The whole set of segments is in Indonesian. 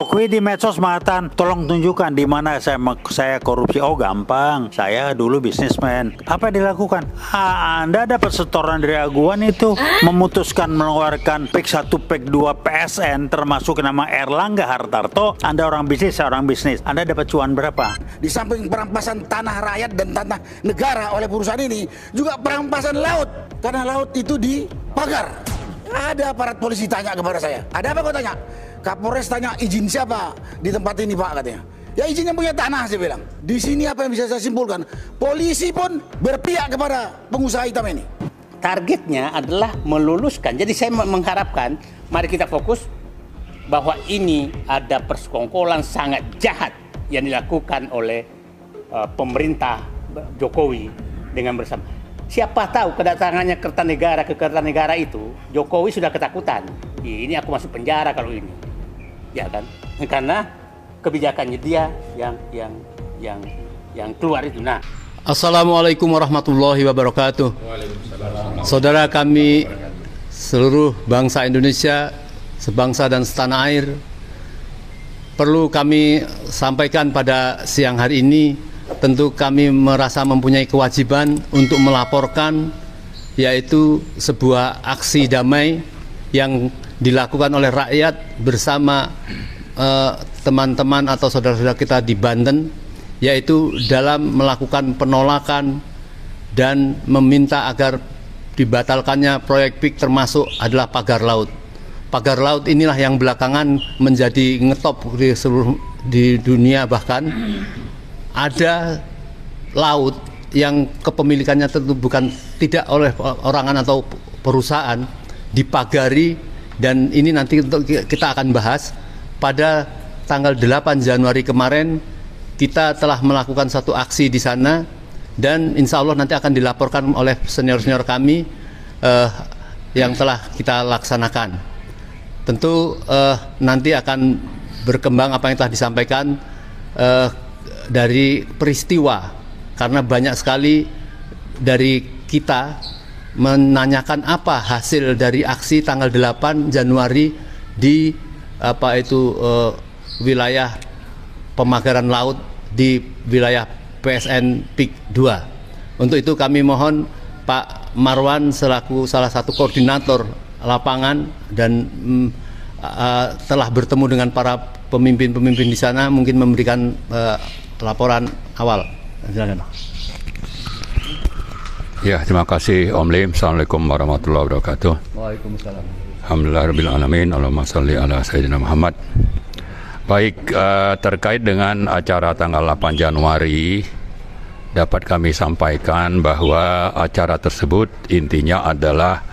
Jokowi di medsos mengatakan, tolong tunjukkan di mana saya korupsi. Oh gampang, saya dulu bisnismen. Apa yang dilakukan? Anda dapat setoran dari Aguan itu, memutuskan mengeluarkan PEK 1, PEK 2 PSN, termasuk nama Erlangga Hartarto. Anda orang bisnis, saya orang bisnis. Anda dapat cuan berapa? Di samping perampasan tanah rakyat dan tanah negara oleh perusahaan ini, juga perampasan laut. Karena laut itu dipagar. Ada aparat polisi tanya kepada saya, ada apa kau tanya? Kapolres tanya, izin siapa di tempat ini Pak, katanya. Ya izin yang punya tanah, saya bilang. Di sini apa yang bisa saya simpulkan? Polisi pun berpihak kepada pengusaha hitam ini. Targetnya adalah meluluskan. Jadi saya mengharapkan, mari kita fokus bahwa ini ada persekongkolan sangat jahat yang dilakukan oleh pemerintah Jokowi dengan bersama. Siapa tahu kedatangannya Kertanegara ke Kertanegara itu, Jokowi sudah ketakutan. Ini aku masuk penjara kalau ini. Ya kan, karena kebijakannya dia yang keluar itu. Nah, Assalamualaikum warahmatullahi wabarakatuh. Saudara kami seluruh bangsa Indonesia, sebangsa dan setanah air, perlu kami sampaikan pada siang hari ini, tentu kami merasa mempunyai kewajiban untuk melaporkan, yaitu sebuah aksi damai yang dilakukan oleh rakyat bersama teman-teman atau saudara-saudara kita di Banten, yaitu dalam melakukan penolakan dan meminta agar dibatalkannya proyek PIK, termasuk adalah pagar laut. Pagar laut inilah yang belakangan menjadi ngetop di dunia, bahkan ada laut yang kepemilikannya tentu bukan tidak oleh orangan atau perusahaan, dipagari. Dan ini nanti kita akan bahas. Pada tanggal 8 Januari kemarin kita telah melakukan satu aksi di sana, dan insya Allah nanti akan dilaporkan oleh senior-senior kami yang telah kita laksanakan. Tentu nanti akan berkembang apa yang telah disampaikan dari peristiwa, karena banyak sekali dari kita menanyakan apa hasil dari aksi tanggal 8 Januari di wilayah pemagaran laut di wilayah PSN PIK 2. Untuk itu kami mohon Pak Marwan selaku salah satu koordinator lapangan dan telah bertemu dengan para pemimpin-pemimpin di sana, mungkin memberikan laporan awal. Silakan. Ya, terima kasih Om Lim. Assalamualaikum warahmatullahi wabarakatuh. Waalaikumsalam. Alhamdulillahirrahmanirrahim. Allahumma salli ala Sayyidina Muhammad. Baik, terkait dengan acara tanggal 8 Januari, dapat kami sampaikan bahwa acara tersebut intinya adalah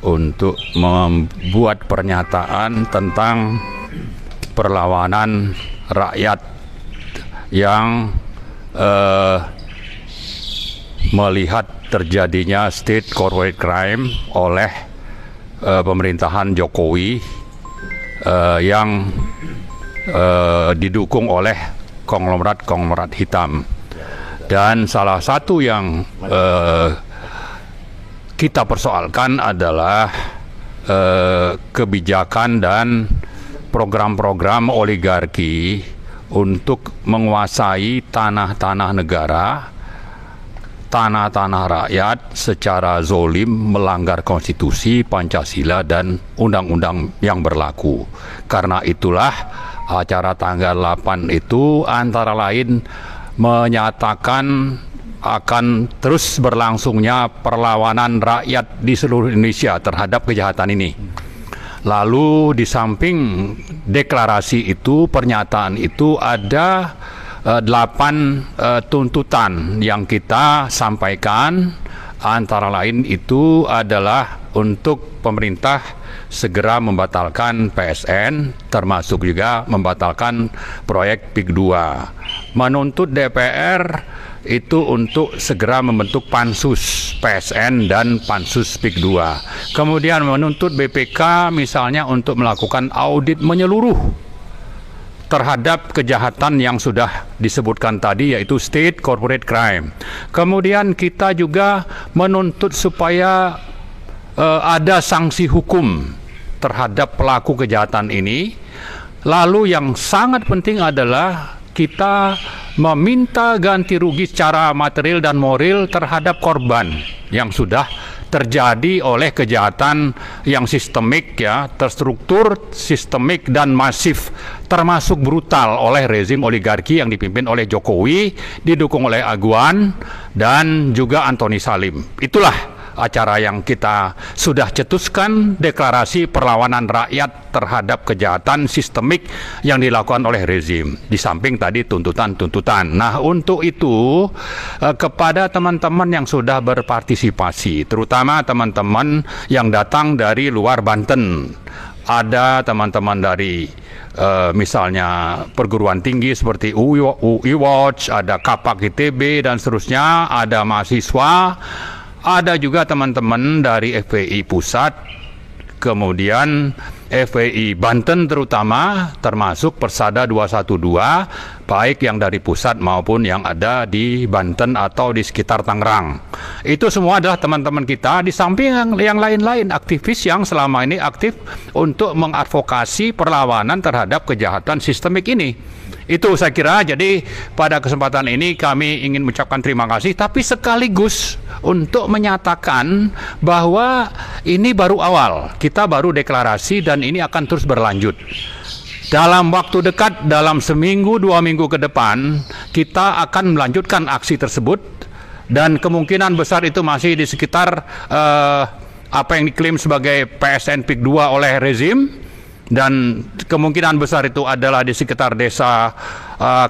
untuk membuat pernyataan tentang perlawanan rakyat yang melihat terjadinya state corporate crime oleh pemerintahan Jokowi yang didukung oleh konglomerat hitam. Dan salah satu yang kita persoalkan adalah kebijakan dan program-program oligarki untuk menguasai tanah-tanah negara, tanah-tanah rakyat secara zolim, melanggar konstitusi, Pancasila, dan undang-undang yang berlaku. Karena itulah acara tanggal 8 itu antara lain menyatakan akan terus berlangsungnya perlawanan rakyat di seluruh Indonesia terhadap kejahatan ini. Lalu di samping deklarasi itu, pernyataan itu, ada 8 tuntutan yang kita sampaikan. Antara lain itu adalah untuk pemerintah segera membatalkan PSN, termasuk juga membatalkan proyek PIK 2. Menuntut DPR itu untuk segera membentuk pansus PSN dan pansus PIK 2. Kemudian menuntut BPK misalnya untuk melakukan audit menyeluruh terhadap kejahatan yang sudah disebutkan tadi, yaitu state corporate crime. Kemudian kita juga menuntut supaya ada sanksi hukum terhadap pelaku kejahatan ini. Lalu yang sangat penting adalah kita meminta ganti rugi secara material dan moral terhadap korban yang sudah terjadi oleh kejahatan yang sistemik, ya, terstruktur, sistemik dan masif, termasuk brutal oleh rezim oligarki yang dipimpin oleh Jokowi, didukung oleh Aguan dan juga Antoni Salim. Itulah acara yang kita sudah cetuskan, deklarasi perlawanan rakyat terhadap kejahatan sistemik yang dilakukan oleh rezim. Di samping tadi tuntutan-tuntutan. Nah, untuk itu kepada teman-teman yang sudah berpartisipasi, terutama teman-teman yang datang dari luar Banten, ada teman-teman dari misalnya perguruan tinggi seperti UI Watch, ada Kapak ITB dan seterusnya, ada mahasiswa. Ada juga teman-teman dari FPI Pusat, kemudian FPI Banten terutama, termasuk Persada 212, baik yang dari pusat maupun yang ada di Banten atau di sekitar Tangerang. Itu semua adalah teman-teman kita, di samping yang lain-lain, aktivis yang selama ini aktif untuk mengadvokasi perlawanan terhadap kejahatan sistemik ini. Itu saya kira, jadi pada kesempatan ini kami ingin mengucapkan terima kasih, tapi sekaligus untuk menyatakan bahwa ini baru awal, kita baru deklarasi dan ini akan terus berlanjut. Dalam waktu dekat, dalam seminggu, 2 minggu ke depan, kita akan melanjutkan aksi tersebut dan kemungkinan besar itu masih di sekitar apa yang diklaim sebagai PSN PIK 2 oleh rezim. Dan kemungkinan besar itu adalah di sekitar desa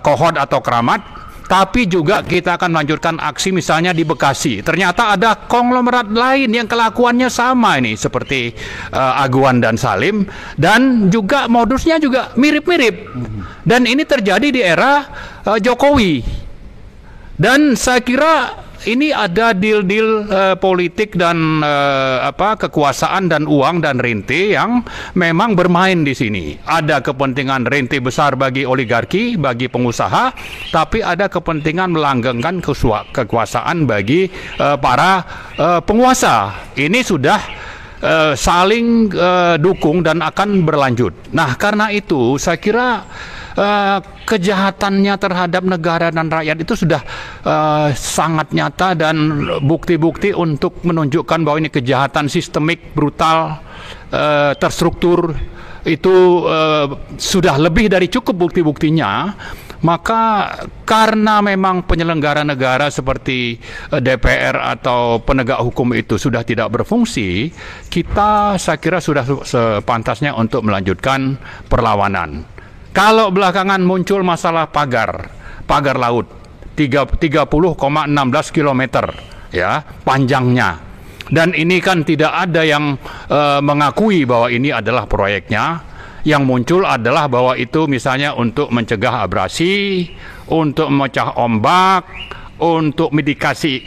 Kohod atau Keramat. Tapi juga kita akan melanjutkan aksi misalnya di Bekasi. Ternyata ada konglomerat lain yang kelakuannya sama ini, seperti Aguan dan Salim, dan juga modusnya juga mirip-mirip. Dan ini terjadi di era Jokowi. Dan saya kira ini ada deal-deal politik dan kekuasaan dan uang dan rente yang memang bermain di sini. Ada kepentingan rente besar bagi oligarki, bagi pengusaha, tapi ada kepentingan melanggengkan kekuasaan bagi para penguasa. Ini sudah saling dukung dan akan berlanjut. Nah, karena itu saya kira kejahatannya terhadap negara dan rakyat itu sudah sangat nyata, dan bukti-bukti untuk menunjukkan bahwa ini kejahatan sistemik, brutal, terstruktur, itu sudah lebih dari cukup bukti-buktinya. Maka karena memang penyelenggara negara seperti DPR atau penegak hukum itu sudah tidak berfungsi, kita saya kira sudah sepantasnya untuk melanjutkan perlawanan. Kalau belakangan muncul masalah pagar laut 30,16 km ya panjangnya, dan ini kan tidak ada yang mengakui bahwa ini adalah proyeknya. Yang muncul adalah bahwa itu misalnya untuk mencegah abrasi, untuk memecah ombak, untuk mitigasi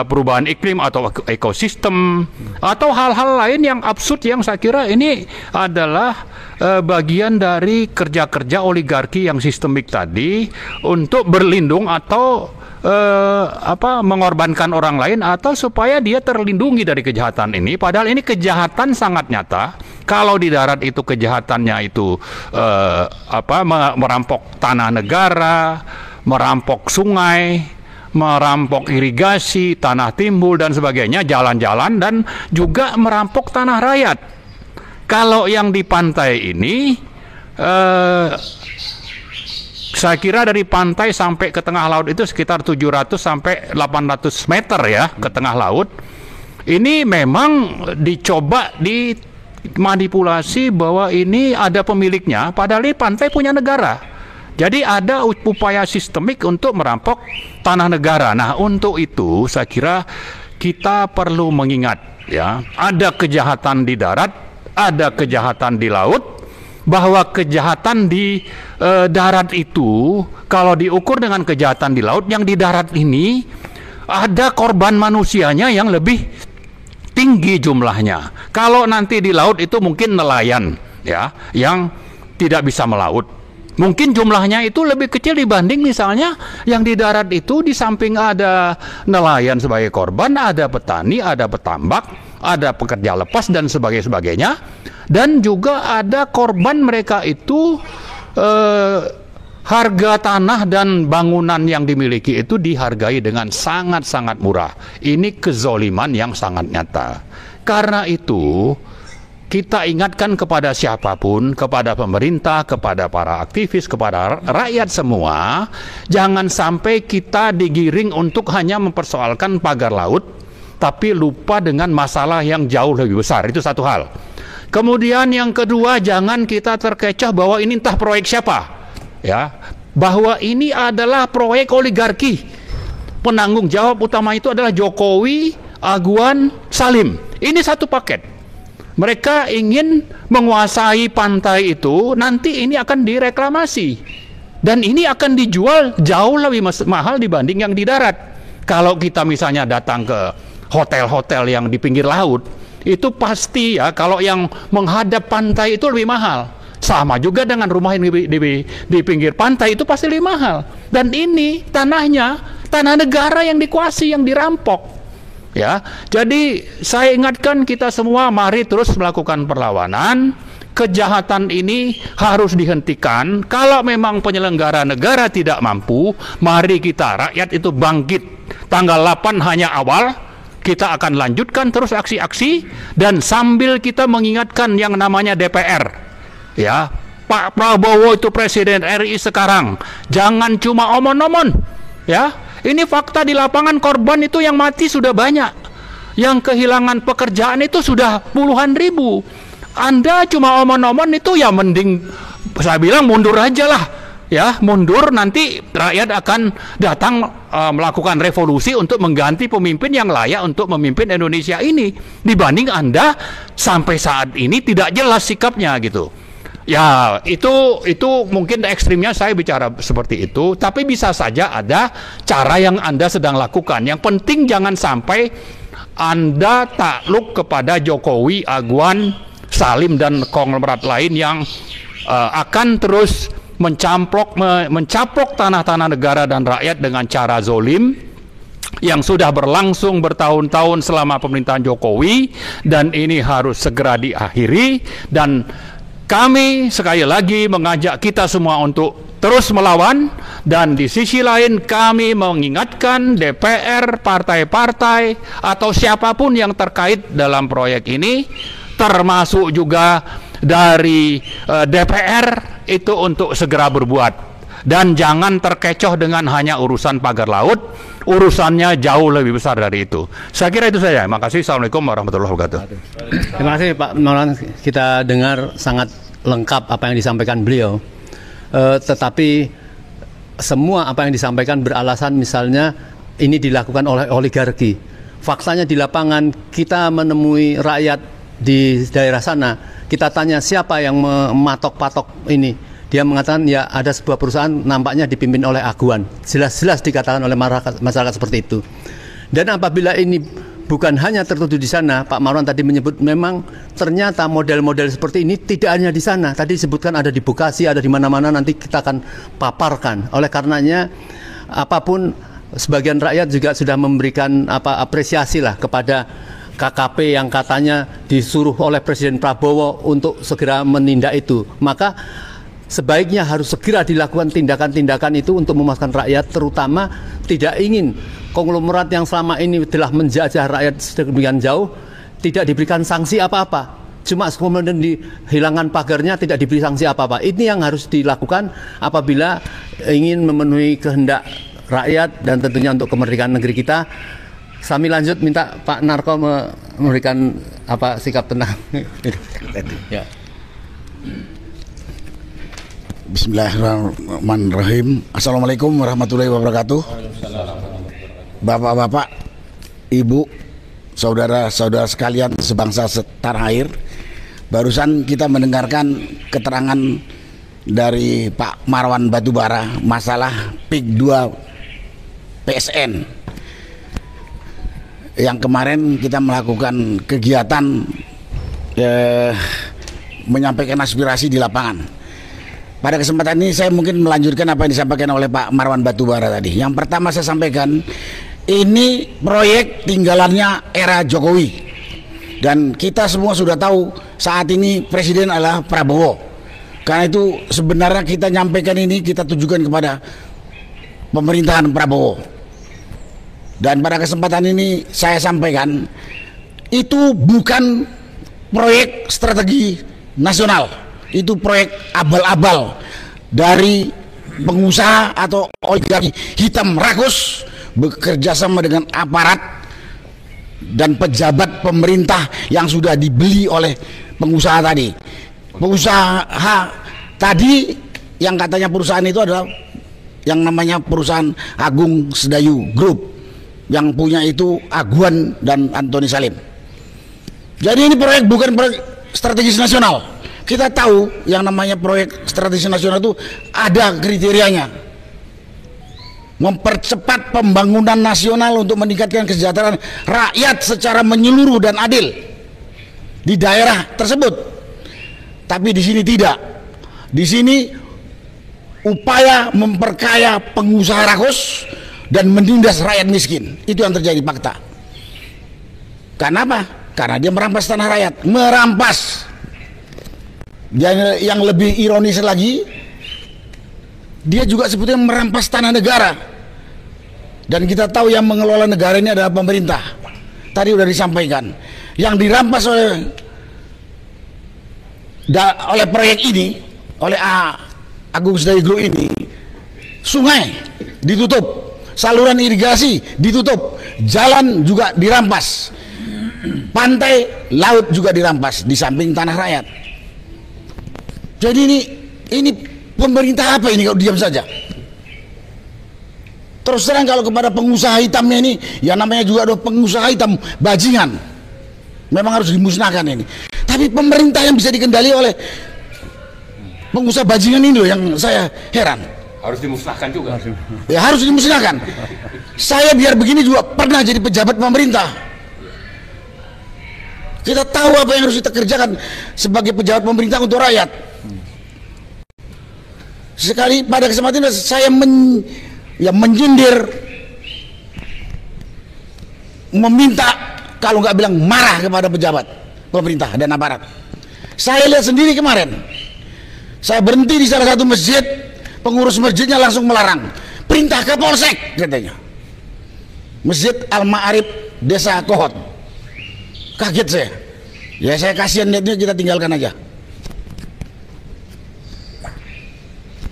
perubahan iklim atau ekosistem, atau hal-hal lain yang absurd yang saya kira ini adalah bagian dari kerja-kerja oligarki yang sistemik tadi untuk berlindung atau mengorbankan orang lain, atau supaya dia terlindungi dari kejahatan ini. Padahal ini kejahatan sangat nyata. Kalau di darat itu kejahatannya itu merampok tanah negara, merampok sungai, merampok irigasi, tanah timbul dan sebagainya, jalan-jalan, dan juga merampok tanah rakyat. Kalau yang di pantai ini saya kira dari pantai sampai ke tengah laut itu sekitar 700 sampai 800 meter ya ke tengah laut. Ini memang dicoba dimanipulasi bahwa ini ada pemiliknya, padahal ini pantai punya negara. Jadi ada upaya sistemik untuk merampok tanah negara. Nah, untuk itu saya kira kita perlu mengingat ya, ada kejahatan di darat, ada kejahatan di laut. Bahwa kejahatan di darat itu kalau diukur dengan kejahatan di laut, yang di darat ini ada korban manusianya yang lebih tinggi jumlahnya. Kalau nanti di laut itu mungkin nelayan ya yang tidak bisa melaut, mungkin jumlahnya itu lebih kecil dibanding misalnya yang di darat itu. Di samping ada nelayan sebagai korban, ada petani, ada petambak, ada pekerja lepas dan sebagainya, dan juga ada korban mereka itu harga tanah dan bangunan yang dimiliki itu dihargai dengan sangat-sangat murah. Ini kezoliman yang sangat nyata. Karena itu kita ingatkan kepada siapapun, kepada pemerintah, kepada para aktivis, kepada rakyat semua, jangan sampai kita digiring untuk hanya mempersoalkan pagar laut, tapi lupa dengan masalah yang jauh lebih besar. Itu satu hal. Kemudian yang kedua, jangan kita terkecoh bahwa ini entah proyek siapa, ya, bahwa ini adalah proyek oligarki. Penanggung jawab utama itu adalah Jokowi, Aguan, Salim. Ini satu paket. Mereka ingin menguasai pantai itu, nanti ini akan direklamasi. Dan ini akan dijual jauh lebih mahal dibanding yang di darat. Kalau kita misalnya datang ke hotel-hotel yang di pinggir laut, itu pasti ya, kalau yang menghadap pantai itu lebih mahal. Sama juga dengan rumah yang di pinggir pantai itu pasti lebih mahal. Dan ini tanahnya, tanah negara yang dikuasai, yang dirampok. Ya, jadi saya ingatkan kita semua, mari terus melakukan perlawanan. Kejahatan ini harus dihentikan. Kalau memang penyelenggara negara tidak mampu, mari kita rakyat itu bangkit. Tanggal 8 hanya awal, kita akan lanjutkan terus aksi-aksi, dan sambil kita mengingatkan yang namanya DPR. Ya, Pak Prabowo itu Presiden RI sekarang, jangan cuma omon-omon. Ya, ini fakta di lapangan, korban itu yang mati sudah banyak, yang kehilangan pekerjaan itu sudah puluhan ribu. Anda cuma omon-omon itu ya mending saya bilang mundur aja lah, ya, mundur, nanti rakyat akan datang melakukan revolusi untuk mengganti pemimpin yang layak untuk memimpin Indonesia ini, dibanding Anda sampai saat ini tidak jelas sikapnya gitu. Ya, itu mungkin ekstrimnya saya bicara seperti itu, tapi bisa saja ada cara yang Anda sedang lakukan. Yang penting jangan sampai Anda takluk kepada Jokowi, Aguan, Salim, dan konglomerat lain yang akan terus mencaplok tanah-tanah negara dan rakyat dengan cara zolim yang sudah berlangsung bertahun-tahun selama pemerintahan Jokowi, dan ini harus segera diakhiri. Dan kami sekali lagi mengajak kita semua untuk terus melawan, dan di sisi lain kami mengingatkan DPR, partai-partai, atau siapapun yang terkait dalam proyek ini, termasuk juga dari DPR, itu untuk segera berbuat. Dan jangan terkecoh dengan hanya urusan pagar laut, urusannya jauh lebih besar dari itu. Saya kira itu saja. Terima kasih. Assalamualaikum warahmatullahi wabarakatuh. Terima kasih Pak Maulana. Kita dengar sangat lengkap apa yang disampaikan beliau. Tetapi semua apa yang disampaikan beralasan misalnya ini dilakukan oleh oligarki. Faktanya di lapangan kita menemui rakyat di daerah sana, kita tanya siapa yang mematok-patok ini. Dia mengatakan ya ada sebuah perusahaan nampaknya dipimpin oleh Aguan. Jelas-jelas dikatakan oleh masyarakat seperti itu. Dan apabila ini bukan hanya tertuju di sana, Pak Marwan tadi menyebut memang ternyata model-model seperti ini tidak hanya di sana. Tadi disebutkan ada di Bekasi, ada di mana-mana, nanti kita akan paparkan. Oleh karenanya apapun, sebagian rakyat juga sudah memberikan apresiasi lah kepada KKP yang katanya disuruh oleh Presiden Prabowo untuk segera menindak itu. Maka sebaiknya harus segera dilakukan tindakan-tindakan itu untuk memuaskan rakyat, terutama tidak ingin konglomerat yang selama ini telah menjajah rakyat sedemikian jauh tidak diberikan sanksi apa-apa. Cuma kemudian dihilangkan pagarnya, tidak diberi sanksi apa-apa. Ini yang harus dilakukan apabila ingin memenuhi kehendak rakyat dan tentunya untuk kemerdekaan negeri kita. Kami lanjut minta Pak Narko memberikan sikap tenang. Ya. Bismillahirrahmanirrahim. Assalamualaikum warahmatullahi wabarakatuh. Bapak-bapak, ibu, saudara-saudara sekalian sebangsa setanah air, barusan kita mendengarkan keterangan dari Pak Marwan Batubara masalah PIK 2 PSN yang kemarin kita melakukan kegiatan menyampaikan aspirasi di lapangan. Pada kesempatan ini saya mungkin melanjutkan apa yang disampaikan oleh Pak Marwan Batubara tadi. Yang pertama saya sampaikan, ini proyek tinggalannya era Jokowi. Dan kita semua sudah tahu saat ini presiden adalah Prabowo. Karena itu sebenarnya kita nyampaikan ini, kita tujukan kepada pemerintahan Prabowo. Dan pada kesempatan ini saya sampaikan, itu bukan proyek strategi nasional, itu proyek abal-abal dari pengusaha atau oligarki hitam rakus bekerja sama dengan aparat dan pejabat pemerintah yang sudah dibeli oleh pengusaha tadi. Pengusaha tadi yang katanya perusahaan itu adalah yang namanya perusahaan Agung Sedayu Group, yang punya itu Aguan dan Antoni Salim. Jadi ini proyek bukan proyek strategis nasional. Kita tahu yang namanya proyek strategis nasional itu ada kriterianya. Mempercepat pembangunan nasional untuk meningkatkan kesejahteraan rakyat secara menyeluruh dan adil di daerah tersebut. Tapi di sini tidak. Di sini upaya memperkaya pengusaha rakus dan menindas rakyat miskin. Itu yang terjadi fakta. Kenapa? Karena dia merampas tanah rakyat, merampas. Yang lebih ironis lagi, dia juga sebetulnya merampas tanah negara. Dan kita tahu yang mengelola negara ini adalah pemerintah. Tadi sudah disampaikan. Yang dirampas oleh proyek ini, oleh Agung Sedayu Group ini, sungai ditutup, saluran irigasi ditutup, jalan juga dirampas, pantai, laut juga dirampas, di samping tanah rakyat. Jadi ini pemerintah apa ini kalau diam saja? Terus terang kalau kepada pengusaha hitamnya ini, yang namanya juga ada pengusaha hitam bajingan, memang harus dimusnahkan ini. Tapi pemerintah yang bisa dikendali oleh pengusaha bajingan ini loh yang saya heran. Harus dimusnahkan juga. Ya harus dimusnahkan. Saya biar begini juga pernah jadi pejabat pemerintah. Kita tahu apa yang harus kita kerjakan sebagai pejabat pemerintah untuk rakyat. Sekali pada kesempatan itu saya menyindir, meminta, kalau nggak bilang marah kepada pejabat pemerintah dan aparat. Saya lihat sendiri kemarin, saya berhenti di salah satu masjid, pengurus masjidnya langsung melarang, perintah Kapolsek katanya, Masjid Al-Ma'arif Desa Kohot. Kaget saya, ya saya kasihan lihatnya, kita tinggalkan aja.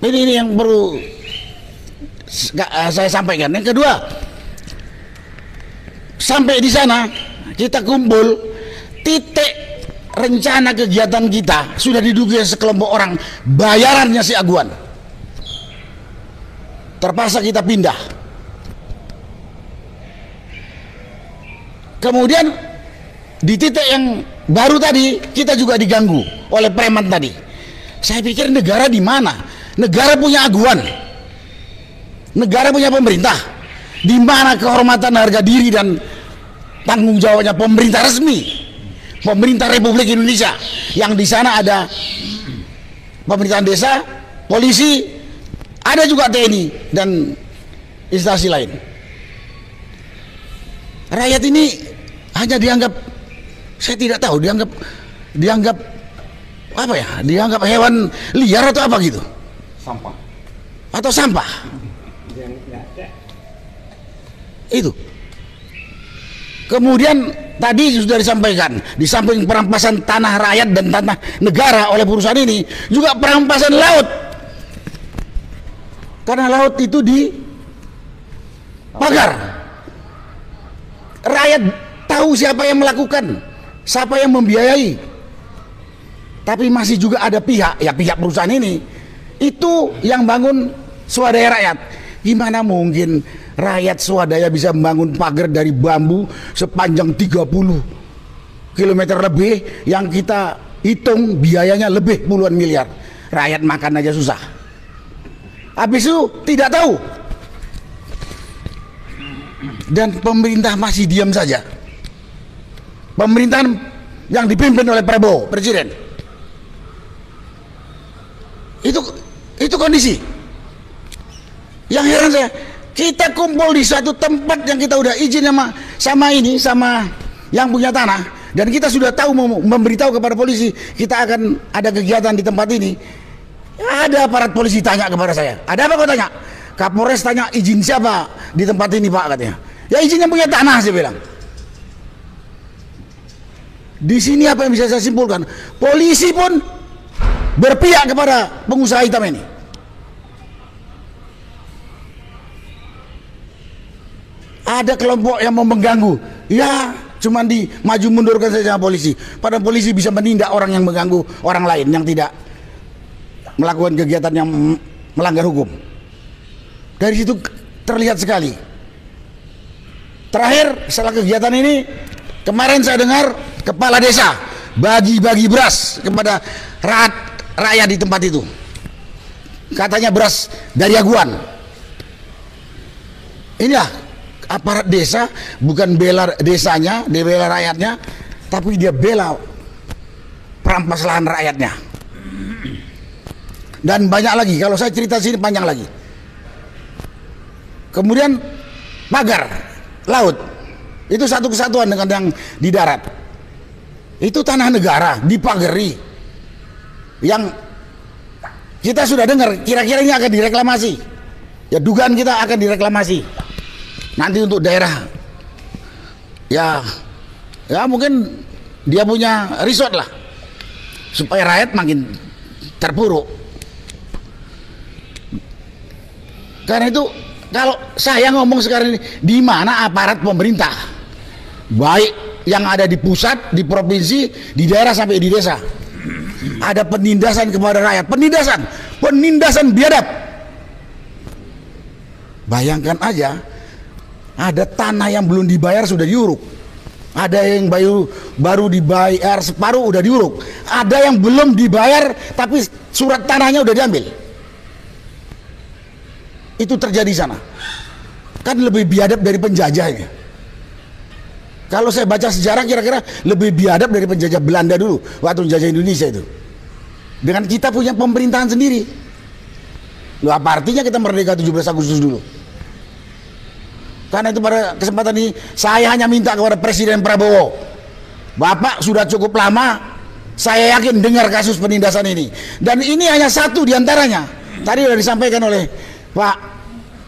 Ini yang perlu saya sampaikan. Yang kedua, sampai di sana kita kumpul, titik rencana kegiatan kita sudah diduga sekelompok orang, bayarannya si Aguan. Terpaksa kita pindah. Kemudian di titik yang baru tadi kita juga diganggu oleh preman tadi. Saya pikir negara di mana? Negara punya Aguan, negara punya pemerintah. Di mana kehormatan harga diri dan tanggung jawabnya pemerintah resmi, pemerintah Republik Indonesia, yang di sana ada pemerintahan desa, polisi, ada juga TNI dan instansi lain. Rakyat ini hanya dianggap, saya tidak tahu, dianggap apa ya? Dianggap hewan liar atau apa gitu? Sampah. Atau sampah. Itu. Kemudian tadi sudah disampaikan, di samping perampasan tanah rakyat dan tanah negara oleh perusahaan ini, juga perampasan laut. Karena laut itu dipagar. Rakyat tahu siapa yang melakukan, siapa yang membiayai. Tapi masih juga ada pihak, ya pihak perusahaan ini, itu yang bangun swadaya rakyat. Gimana mungkin rakyat swadaya bisa membangun pagar dari bambu sepanjang 30 km lebih, yang kita hitung biayanya lebih puluhan miliar. Rakyat makan aja susah. Habis itu tidak tahu. Dan pemerintah masih diam saja. Pemerintahan yang dipimpin oleh Prabowo, presiden. Itu kondisi. Yang heran saya, kita kumpul di satu tempat yang kita udah izin sama yang punya tanah, Dan kita sudah tahu memberitahu kepada polisi kita akan ada kegiatan di tempat ini. Ada aparat polisi tanya kepada saya, ada apa kau tanya? Kapolres tanya izin siapa di tempat ini Pak, katanya. Ya izin yang punya tanah, saya bilang. Di sini apa yang bisa saya simpulkan? Polisi pun berpihak kepada pengusaha hitam ini. Ada kelompok yang mau mengganggu, ya cuman di maju mundurkan saja sama polisi. Padahal polisi bisa menindak orang yang mengganggu orang lain yang tidak melakukan kegiatan yang melanggar hukum. Dari situ terlihat sekali. Terakhir setelah kegiatan ini, kemarin saya dengar kepala desa bagi-bagi beras kepada rakyat di tempat itu. Katanya beras dari Aguan. Inilah aparat desa, bukan bela desanya, dia bela rakyatnya, tapi dia bela perampas lahan rakyatnya. Dan banyak lagi, kalau saya cerita sini panjang lagi. Kemudian pagar laut, itu satu kesatuan dengan yang di darat. Itu tanah negara, dipagari. Yang kita sudah dengar, kira-kira ini akan direklamasi. Ya dugaan kita akan direklamasi. Nanti untuk daerah, ya mungkin dia punya resort lah, supaya rakyat makin terpuruk. Karena itu kalau saya ngomong sekarang ini, di mana aparat pemerintah, baik yang ada di pusat, di provinsi, di daerah sampai di desa, ada penindasan kepada rakyat, penindasan biadab. Bayangkan aja, ada tanah yang belum dibayar sudah diuruk, ada yang baru dibayar separuh udah diuruk, ada yang belum dibayar tapi surat tanahnya udah diambil. Itu terjadi di sana. Kan lebih biadab dari penjajah ini. Kalau saya baca sejarah, kira-kira lebih biadab dari penjajah Belanda dulu waktu menjajah Indonesia itu. Dengan kita punya pemerintahan sendiri. Loh, apa artinya kita merdeka 17 Agustus dulu? Karena itu pada kesempatan ini saya hanya minta kepada Presiden Prabowo, Bapak sudah cukup lama, saya yakin dengar kasus penindasan ini. Dan ini hanya satu diantaranya. Tadi sudah disampaikan oleh Pak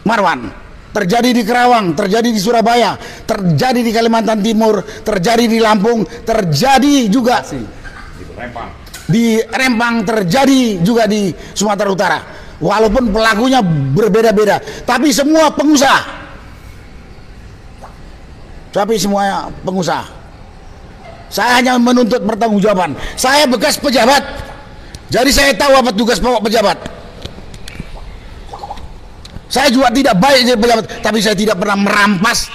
Marwan, terjadi di Kerawang, terjadi di Surabaya, terjadi di Kalimantan Timur, terjadi di Lampung, terjadi juga di Rempang, terjadi juga di Sumatera Utara. Walaupun pelakunya berbeda-beda, tapi semua pengusaha. Saya hanya menuntut pertanggungjawaban. Saya bekas pejabat, jadi saya tahu apa tugas pokok pejabat. Saya juga tidak baik jadi pejabat, tapi saya tidak pernah merampas,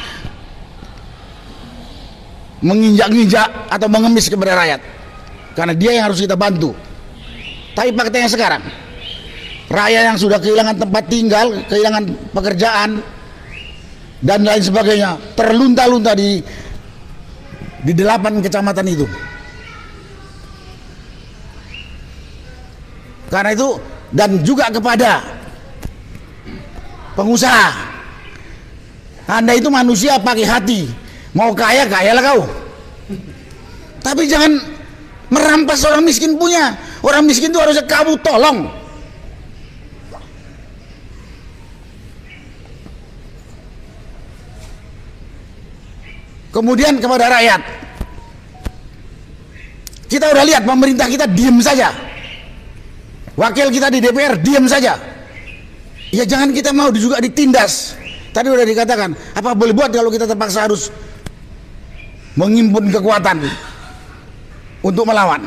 menginjak-injak atau mengemis kepada rakyat, karena dia yang harus kita bantu. Tapi faktanya sekarang, rakyat yang sudah kehilangan tempat tinggal, kehilangan pekerjaan dan lain sebagainya, terlunta-lunta di 8 kecamatan itu. Karena itu, dan juga kepada pengusaha, Anda itu manusia pakai hati, mau kaya kayalah kau, tapi jangan merampas orang miskin punya. Orang miskin itu harusnya kamu tolong. Kemudian kepada rakyat, kita udah lihat pemerintah kita diem saja, wakil kita di DPR diem saja. Ya jangan kita mau juga ditindas. Tadi udah dikatakan, apa boleh buat kalau kita terpaksa harus menghimpun kekuatan untuk melawan.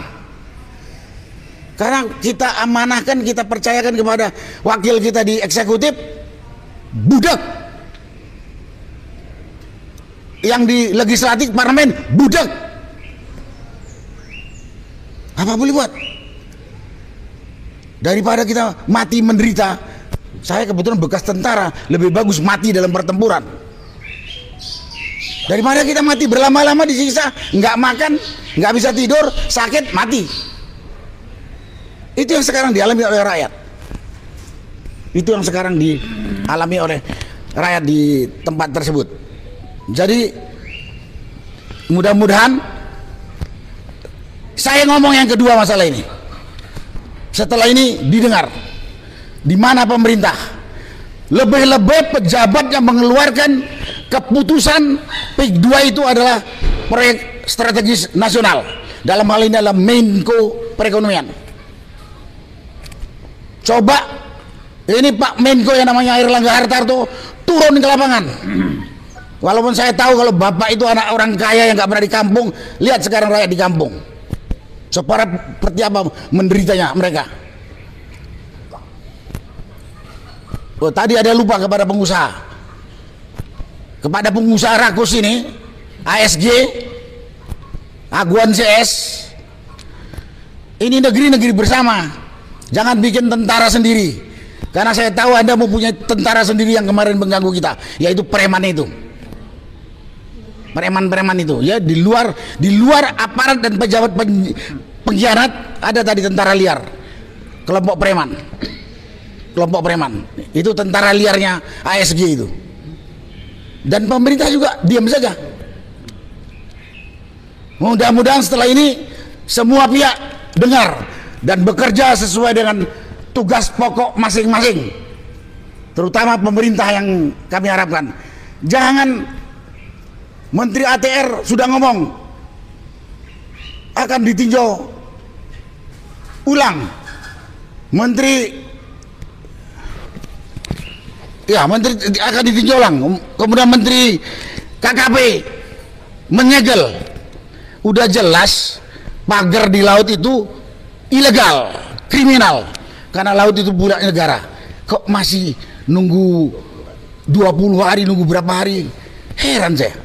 Karena kita amanahkan, kita percayakan kepada wakil kita di eksekutif, budak. Yang di legislatif parlemen, budak. Apa boleh buat? Daripada kita mati menderita. Saya kebetulan bekas tentara, lebih bagus mati dalam pertempuran daripada kita mati berlama-lama disiksa, nggak makan, nggak bisa tidur, sakit, mati. Itu yang sekarang dialami oleh rakyat. Itu yang sekarang dialami oleh rakyat di tempat tersebut. Jadi mudah-mudahan Saya ngomong yang kedua masalah ini. Setelah ini didengar, di mana pemerintah lebih-lebih pejabat yang mengeluarkan keputusan PIK 2 itu adalah proyek strategis nasional. Dalam hal ini adalah Menko Perekonomian. Coba ini Pak Menko yang namanya Airlangga Hartarto turun ke lapangan. Walaupun saya tahu kalau bapak itu anak orang kaya yang nggak pernah di kampung, lihat sekarang rakyat di kampung. Seperti apa menderitanya mereka. Oh, tadi ada lupa kepada pengusaha. Kepada pengusaha rakus ini, ASG, Aguan CS. Ini negeri-negeri bersama. Jangan bikin tentara sendiri. Karena saya tahu Anda mempunyai tentara sendiri yang kemarin mengganggu kita, yaitu preman itu. Preman-preman itu, ya, di luar aparat dan pejabat pengkhianat ada tadi tentara liar, kelompok preman itu tentara liarnya ASG itu. Dan pemerintah juga diam saja. Mudah-mudahan setelah ini semua pihak dengar dan bekerja sesuai dengan tugas pokok masing-masing, terutama pemerintah yang kami harapkan. Jangan Menteri ATR sudah ngomong akan ditinjau ulang. Menteri akan ditinjau ulang. Kemudian Menteri KKP menyegel. Udah jelas pagar di laut itu ilegal, kriminal. Karena laut itu budak negara. Kok masih nunggu 20 hari, nunggu berapa hari? Heran saya.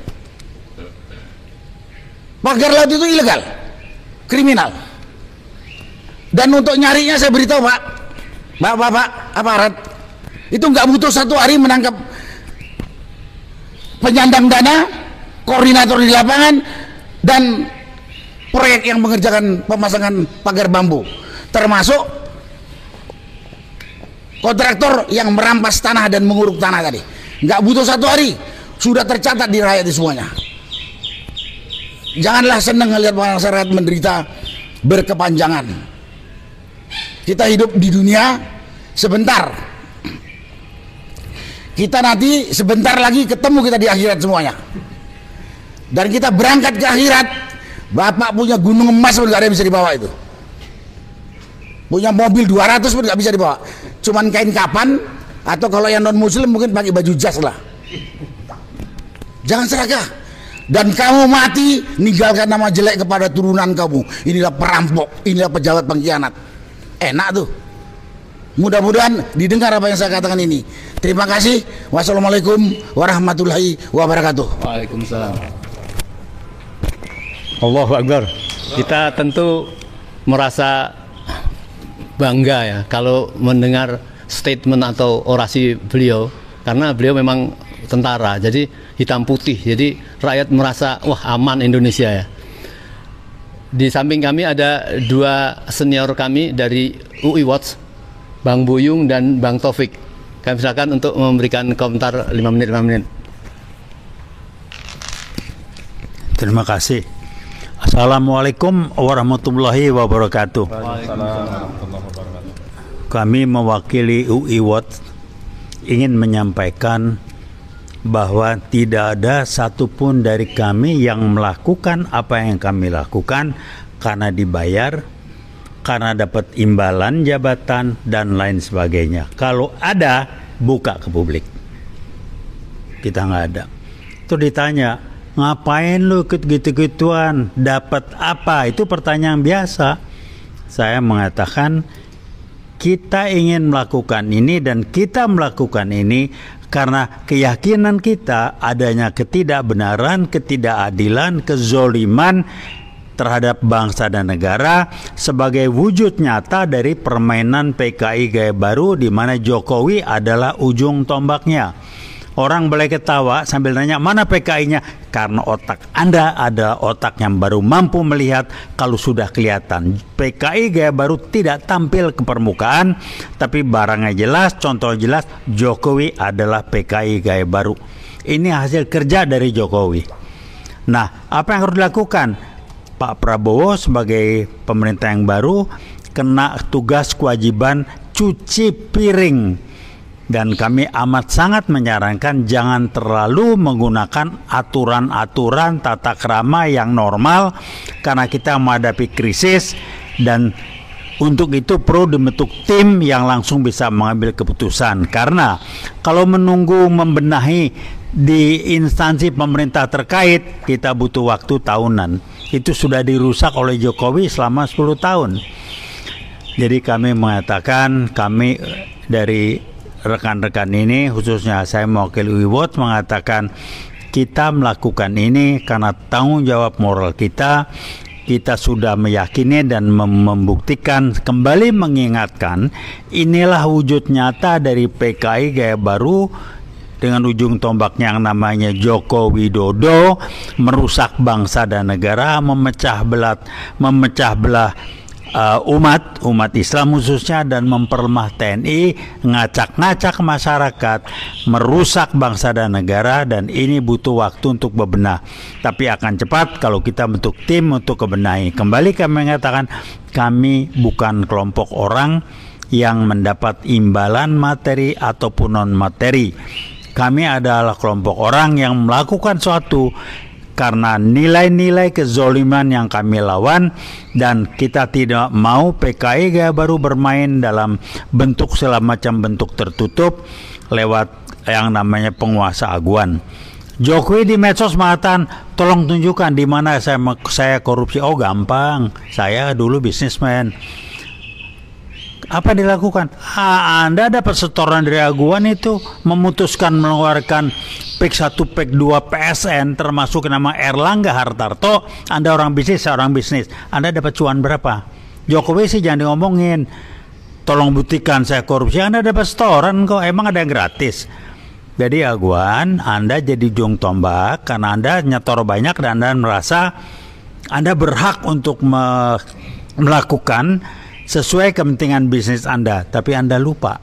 Pagar laut itu ilegal, kriminal. Dan untuk nyarinya saya beritahu Pak, Bapak aparat, itu nggak butuh 1 hari menangkap penyandang dana, koordinator di lapangan, dan proyek yang mengerjakan pemasangan pagar bambu, termasuk kontraktor yang merampas tanah dan menguruk tanah tadi. Nggak butuh 1 hari, sudah tercatat di rakyat di semuanya. Janganlah senang melihat masyarakat menderita berkepanjangan. Kita hidup di dunia sebentar. Kita nanti sebentar lagi ketemu kita di akhirat semuanya. Dan kita berangkat ke akhirat. Bapak punya gunung emas pun gak ada yang bisa dibawa itu. Punya mobil 200 pun gak bisa dibawa. Cuman kain kapan, atau kalau yang non muslim mungkin pakai baju jas lah. Jangan serakah. Dan kamu mati, ninggalkan nama jelek kepada turunan kamu. Inilah perampok, inilah pejabat pengkhianat. Enak tuh. Mudah-mudahan didengar apa yang saya katakan ini. Terima kasih. Wassalamualaikum warahmatullahi wabarakatuh. Waalaikumsalam. Allahu Akbar. Kita tentu merasa bangga ya kalau mendengar statement atau orasi beliau, karena beliau memang tentara, jadi hitam putih, jadi rakyat merasa wah aman Indonesia ya. Di samping kami ada 2 senior kami dari UI Watch, Bang Buyung dan Bang Taufik. Kami silakan untuk memberikan komentar 5 menit. Terima kasih. Assalamualaikum warahmatullahi wabarakatuh. Kami mewakili UI Watch ingin menyampaikan bahwa tidak ada satupun dari kami yang melakukan apa yang kami lakukan karena dibayar, karena dapat imbalan jabatan dan lain sebagainya. Kalau ada, buka ke publik. Kita nggak ada. Itu ditanya, ngapain lu gitu-gituan, dapat apa? Itu pertanyaan biasa. Saya mengatakan kita ingin melakukan ini dan kita melakukan ini karena keyakinan kita adanya ketidakbenaran, ketidakadilan, kezoliman terhadap bangsa dan negara sebagai wujud nyata dari permainan PKI gaya baru di mana Jokowi adalah ujung tombaknya. Orang boleh ketawa sambil nanya mana PKI-nya, karena otak Anda ada otak yang baru mampu melihat kalau sudah kelihatan. PKI gaya baru tidak tampil ke permukaan, tapi barangnya jelas, contoh jelas, Jokowi adalah PKI gaya baru. Ini hasil kerja dari Jokowi. Nah, apa yang harus dilakukan? Pak Prabowo sebagai pemerintah yang baru kena tugas kewajiban cuci piring. Dan kami amat sangat menyarankan jangan terlalu menggunakan aturan-aturan tata krama yang normal karena kita menghadapi krisis, dan untuk itu perlu dibentuk tim yang langsung bisa mengambil keputusan. Karena kalau menunggu membenahi di instansi pemerintah terkait, kita butuh waktu tahunan. Itu sudah dirusak oleh Jokowi selama 10 tahun. Jadi kami mengatakan, kami dari rekan-rekan ini, khususnya saya mewakili Wiwot, mengatakan kita melakukan ini karena tanggung jawab moral kita. Kita sudah meyakini dan membuktikan, kembali mengingatkan, inilah wujud nyata dari PKI gaya baru dengan ujung tombaknya yang namanya Joko Widodo, merusak bangsa dan negara, memecah belah umat Islam khususnya, dan memperlemah TNI, ngacak-ngacak masyarakat, merusak bangsa dan negara, dan ini butuh waktu untuk bebenah. Tapi akan cepat kalau kita bentuk tim untuk kebenahi. Kembali kami mengatakan, kami bukan kelompok orang yang mendapat imbalan materi ataupun non materi. Kami adalah kelompok orang yang melakukan suatu karena nilai-nilai kezoliman yang kami lawan, dan kita tidak mau PKI gaya baru bermain dalam bentuk segala macam bentuk tertutup lewat yang namanya penguasa aguan. Jokowi di medsos mengatakan, tolong tunjukkan di mana saya korupsi. Oh gampang, saya dulu bisnismen. Apa dilakukan? Anda dapat setoran dari aguan itu, memutuskan mengeluarkan PEK 1, PEK 2 PSN termasuk nama Erlangga Hartarto. Anda orang bisnis, saya orang bisnis. Anda dapat cuan berapa? Jokowi sih jangan diomongin. Tolong buktikan saya korupsi. Anda dapat setoran kok, emang ada yang gratis. Jadi aguan, Anda jadi ujung tombak karena Anda nyetor banyak dan Anda merasa Anda berhak untuk melakukan sesuai kepentingan bisnis Anda, tapi Anda lupa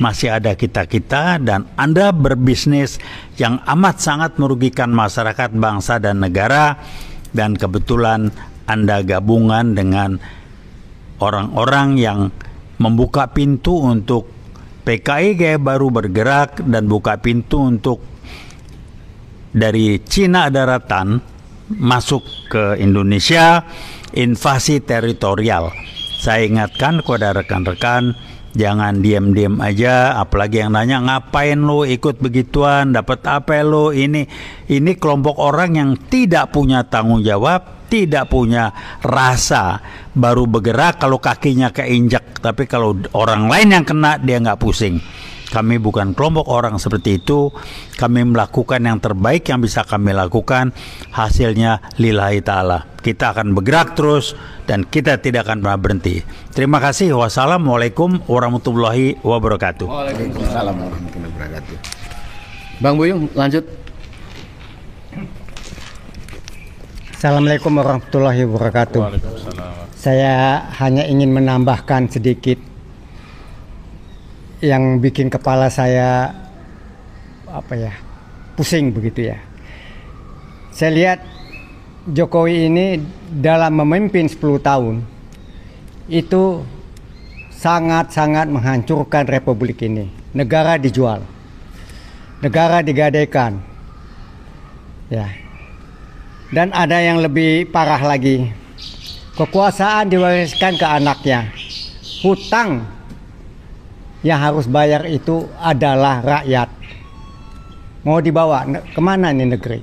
masih ada kita-kita, dan Anda berbisnis yang amat sangat merugikan masyarakat, bangsa dan negara, dan kebetulan Anda gabungan dengan orang-orang yang membuka pintu untuk PKI gaya baru bergerak dan buka pintu untuk dari Cina daratan masuk ke Indonesia, invasi teritorial. Saya ingatkan kepada rekan-rekan, jangan diam-diam aja, apalagi yang nanya ngapain lo ikut begituan, dapat apa lo, ini kelompok orang yang tidak punya tanggung jawab, tidak punya rasa, baru bergerak kalau kakinya keinjak, tapi kalau orang lain yang kena dia nggak pusing. Kami bukan kelompok orang seperti itu. Kami melakukan yang terbaik yang bisa kami lakukan. Hasilnya lillahi ta'ala. Kita akan bergerak terus dan kita tidak akan pernah berhenti. Terima kasih. Wassalamualaikum warahmatullahi wabarakatuh. Waalaikumsalam warahmatullahi wabarakatuh. Bang Buyung, lanjut. Assalamualaikum warahmatullahi wabarakatuh. Saya hanya ingin menambahkan sedikit yang bikin kepala saya pusing begitu ya. Saya lihat Jokowi ini dalam memimpin 10 tahun itu sangat-sangat menghancurkan republik ini. Negara dijual, negara digadaikan, ya. Dan ada yang lebih parah lagi, kekuasaan diwariskan ke anaknya. Hutang yang harus bayar itu adalah rakyat. Mau dibawa kemana nih negeri?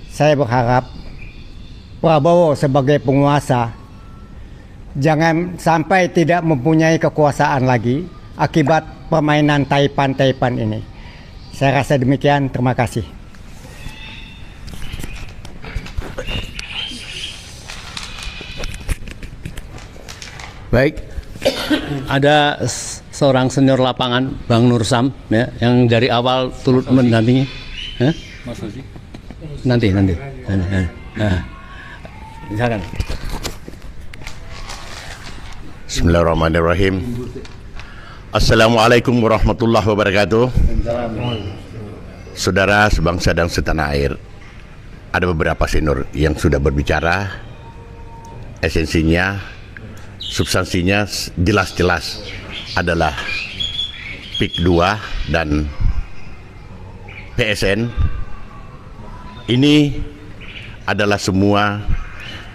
Saya berharap Prabowo sebagai penguasa jangan sampai tidak mempunyai kekuasaan lagi akibat permainan taipan-taipan ini. Saya rasa demikian, terima kasih. Baik. Ada seorang senior lapangan, Bang Nur Sam, ya, yang dari awal turut mendampingi. Mas Ozi? Nanti. Silakan. Bismillahirrahmanirrahim. Assalamualaikum warahmatullahi wabarakatuh. Saudara sebangsa dan setanah air, ada beberapa senior yang sudah berbicara, esensinya, substansinya jelas-jelas adalah PIK 2 dan PSN. Ini adalah semua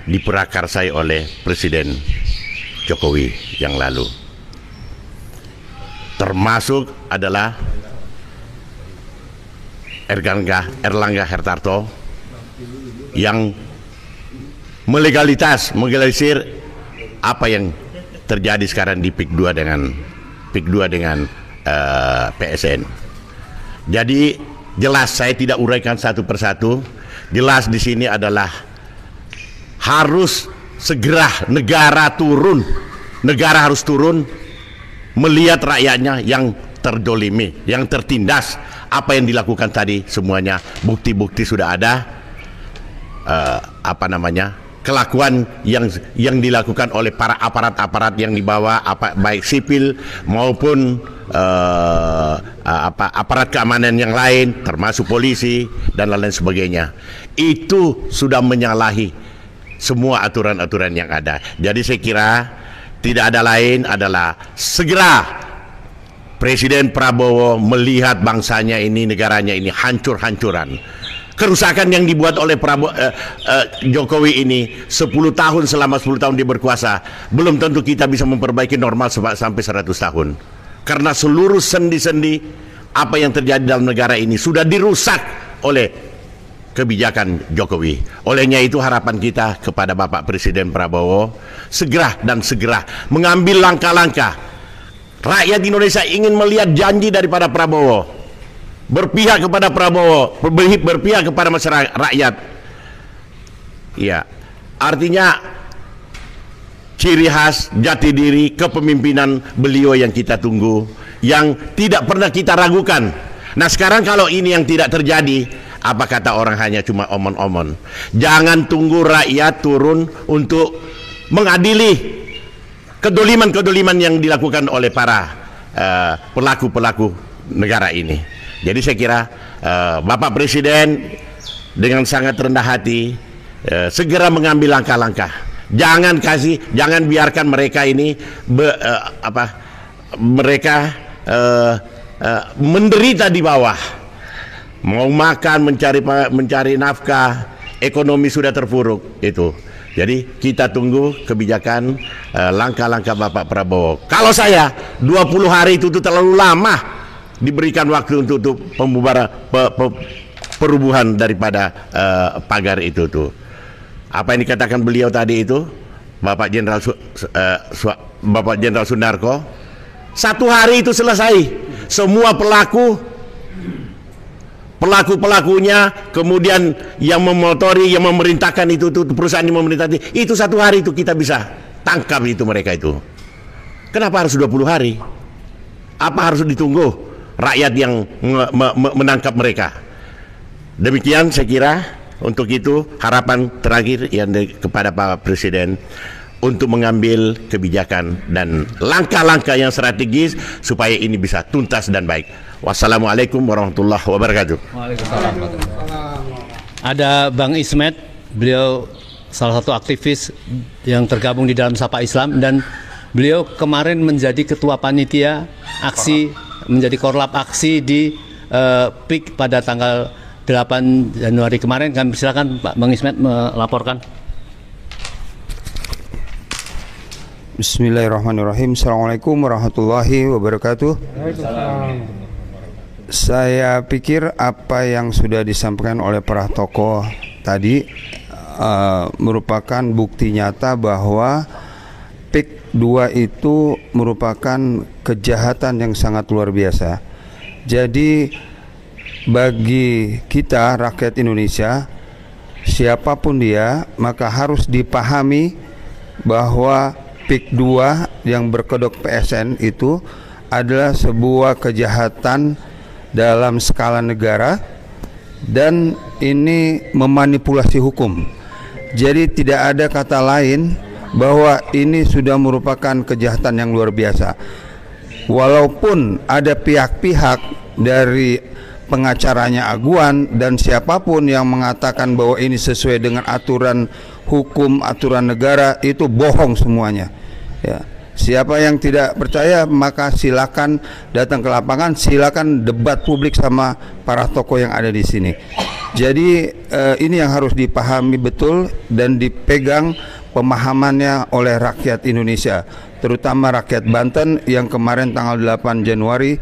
diprakarsai oleh Presiden Jokowi yang lalu. Termasuk adalah Erlangga Hartarto yang melegalisir apa yang terjadi sekarang di PIK 2 dengan PSN. Jadi jelas, saya tidak uraikan satu persatu. Jelas di sini adalah harus segera negara harus turun melihat rakyatnya yang terdolimi, yang tertindas. Apa yang dilakukan tadi semuanya bukti-bukti sudah ada. Kelakuan yang dilakukan oleh para aparat yang dibawa, baik sipil maupun aparat keamanan yang lain, termasuk polisi dan lain-lain sebagainya, itu sudah menyalahi semua aturan-aturan yang ada. Jadi saya kira tidak ada lain adalah segera Presiden Prabowo melihat bangsanya ini, negaranya ini hancur-hancuran. Kerusakan yang dibuat oleh Jokowi ini 10 tahun, selama 10 tahun dia berkuasa, belum tentu kita bisa memperbaiki normal sampai 100 tahun. Karena seluruh sendi-sendi apa yang terjadi dalam negara ini sudah dirusak oleh kebijakan Jokowi. Olehnya itu harapan kita kepada Bapak Presiden Prabowo segera mengambil langkah-langkah. Rakyat Indonesia ingin melihat janji daripada Prabowo, berpihak kepada Prabowo, berpihak kepada masyarakat rakyat. Ya, artinya ciri khas, jati diri, kepemimpinan beliau yang kita tunggu, yang tidak pernah kita ragukan. Nah sekarang kalau ini yang tidak terjadi, apa kata orang, hanya cuma omon-omon. Jangan tunggu rakyat turun untuk mengadili kedoliman-kedoliman yang dilakukan oleh para pelaku-pelaku negara ini. Jadi saya kira Bapak Presiden dengan sangat rendah hati segera mengambil langkah-langkah. Jangan biarkan mereka ini menderita di bawah. Mau makan, mencari nafkah, ekonomi sudah terpuruk itu. Jadi kita tunggu kebijakan langkah-langkah Bapak Prabowo. Kalau saya 20 hari itu terlalu lama diberikan waktu untuk pembubaran perubuhan daripada pagar itu tuh. Apa yang dikatakan beliau tadi itu, Bapak Jenderal Sunarko, 1 hari itu selesai. Semua pelakunya, kemudian yang memotori, yang memerintahkan itu perusahaan yang memerintahkan itu 1 hari itu kita bisa tangkap itu mereka itu. Kenapa harus 20 hari? Apa harus ditunggu rakyat yang menangkap mereka? Demikian saya kira. Untuk itu harapan terakhir yang kepada Pak Presiden untuk mengambil kebijakan dan langkah-langkah yang strategis supaya ini bisa tuntas dan baik. Wassalamualaikum warahmatullahi wabarakatuh. Ada Bang Ismet, beliau salah satu aktivis yang tergabung di dalam Sapa Islam, dan beliau kemarin menjadi ketua panitia aksi, menjadi korlap aksi di PIK pada tanggal 8 Januari kemarin. Kami silakan Pak Bang Ismet melaporkan. Bismillahirrahmanirrahim. Assalamualaikum warahmatullahi wabarakatuh. Saya pikir apa yang sudah disampaikan oleh para tokoh tadi merupakan bukti nyata bahwa PIK 2 itu merupakan kejahatan yang sangat luar biasa. Jadi bagi kita rakyat Indonesia, siapapun dia, maka harus dipahami bahwa PIK 2 yang berkedok PSN itu adalah sebuah kejahatan dalam skala negara, dan ini memanipulasi hukum. Jadi tidak ada kata lain bahwa ini sudah merupakan kejahatan yang luar biasa. Walaupun ada pihak-pihak dari pengacaranya Aguan dan siapapun yang mengatakan bahwa ini sesuai dengan aturan hukum, aturan negara, itu bohong semuanya. Ya. Siapa yang tidak percaya maka silakan datang ke lapangan, silakan debat publik sama para tokoh yang ada di sini. Jadi ini yang harus dipahami betul dan dipegang pemahamannya oleh rakyat Indonesia, terutama rakyat Banten yang kemarin tanggal 8 Januari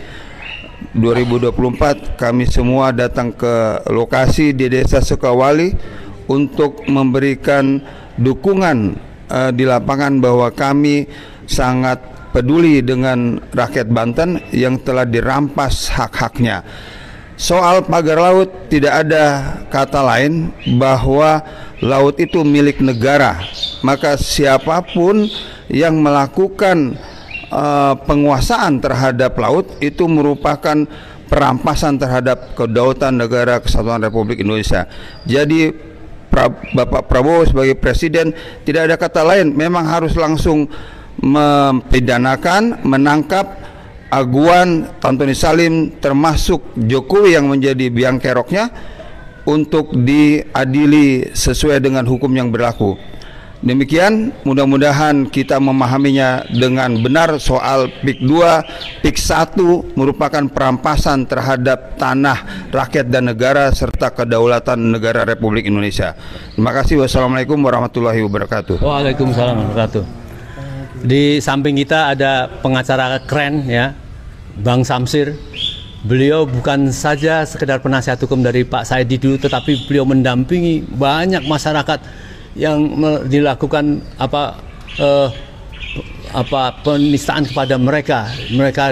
2024 kami semua datang ke lokasi di Desa Sukawali untuk memberikan dukungan di lapangan bahwa kami sangat peduli dengan rakyat Banten yang telah dirampas hak-haknya. Soal pagar laut, tidak ada kata lain bahwa laut itu milik negara. Maka siapapun yang melakukan penguasaan terhadap laut itu merupakan perampasan terhadap kedaulatan negara Kesatuan Republik Indonesia. Jadi Bapak Prabowo sebagai presiden tidak ada kata lain, memang harus langsung mempidanakan, menangkap Aguan, Antoni Salim, termasuk Jokowi yang menjadi biang keroknya untuk diadili sesuai dengan hukum yang berlaku. Demikian, mudah-mudahan kita memahaminya dengan benar. Soal PIK 2, PIK 1 merupakan perampasan terhadap tanah rakyat dan negara serta kedaulatan negara Republik Indonesia. Terima kasih. Wassalamualaikum warahmatullahi wabarakatuh. Waalaikumsalam warahmatullahi wabarakatuh. Di samping kita ada pengacara keren ya, Bang Samsir. Beliau bukan saja sekedar penasihat hukum dari Pak Saidi dulu, tetapi beliau mendampingi banyak masyarakat yang dilakukan penistaan kepada mereka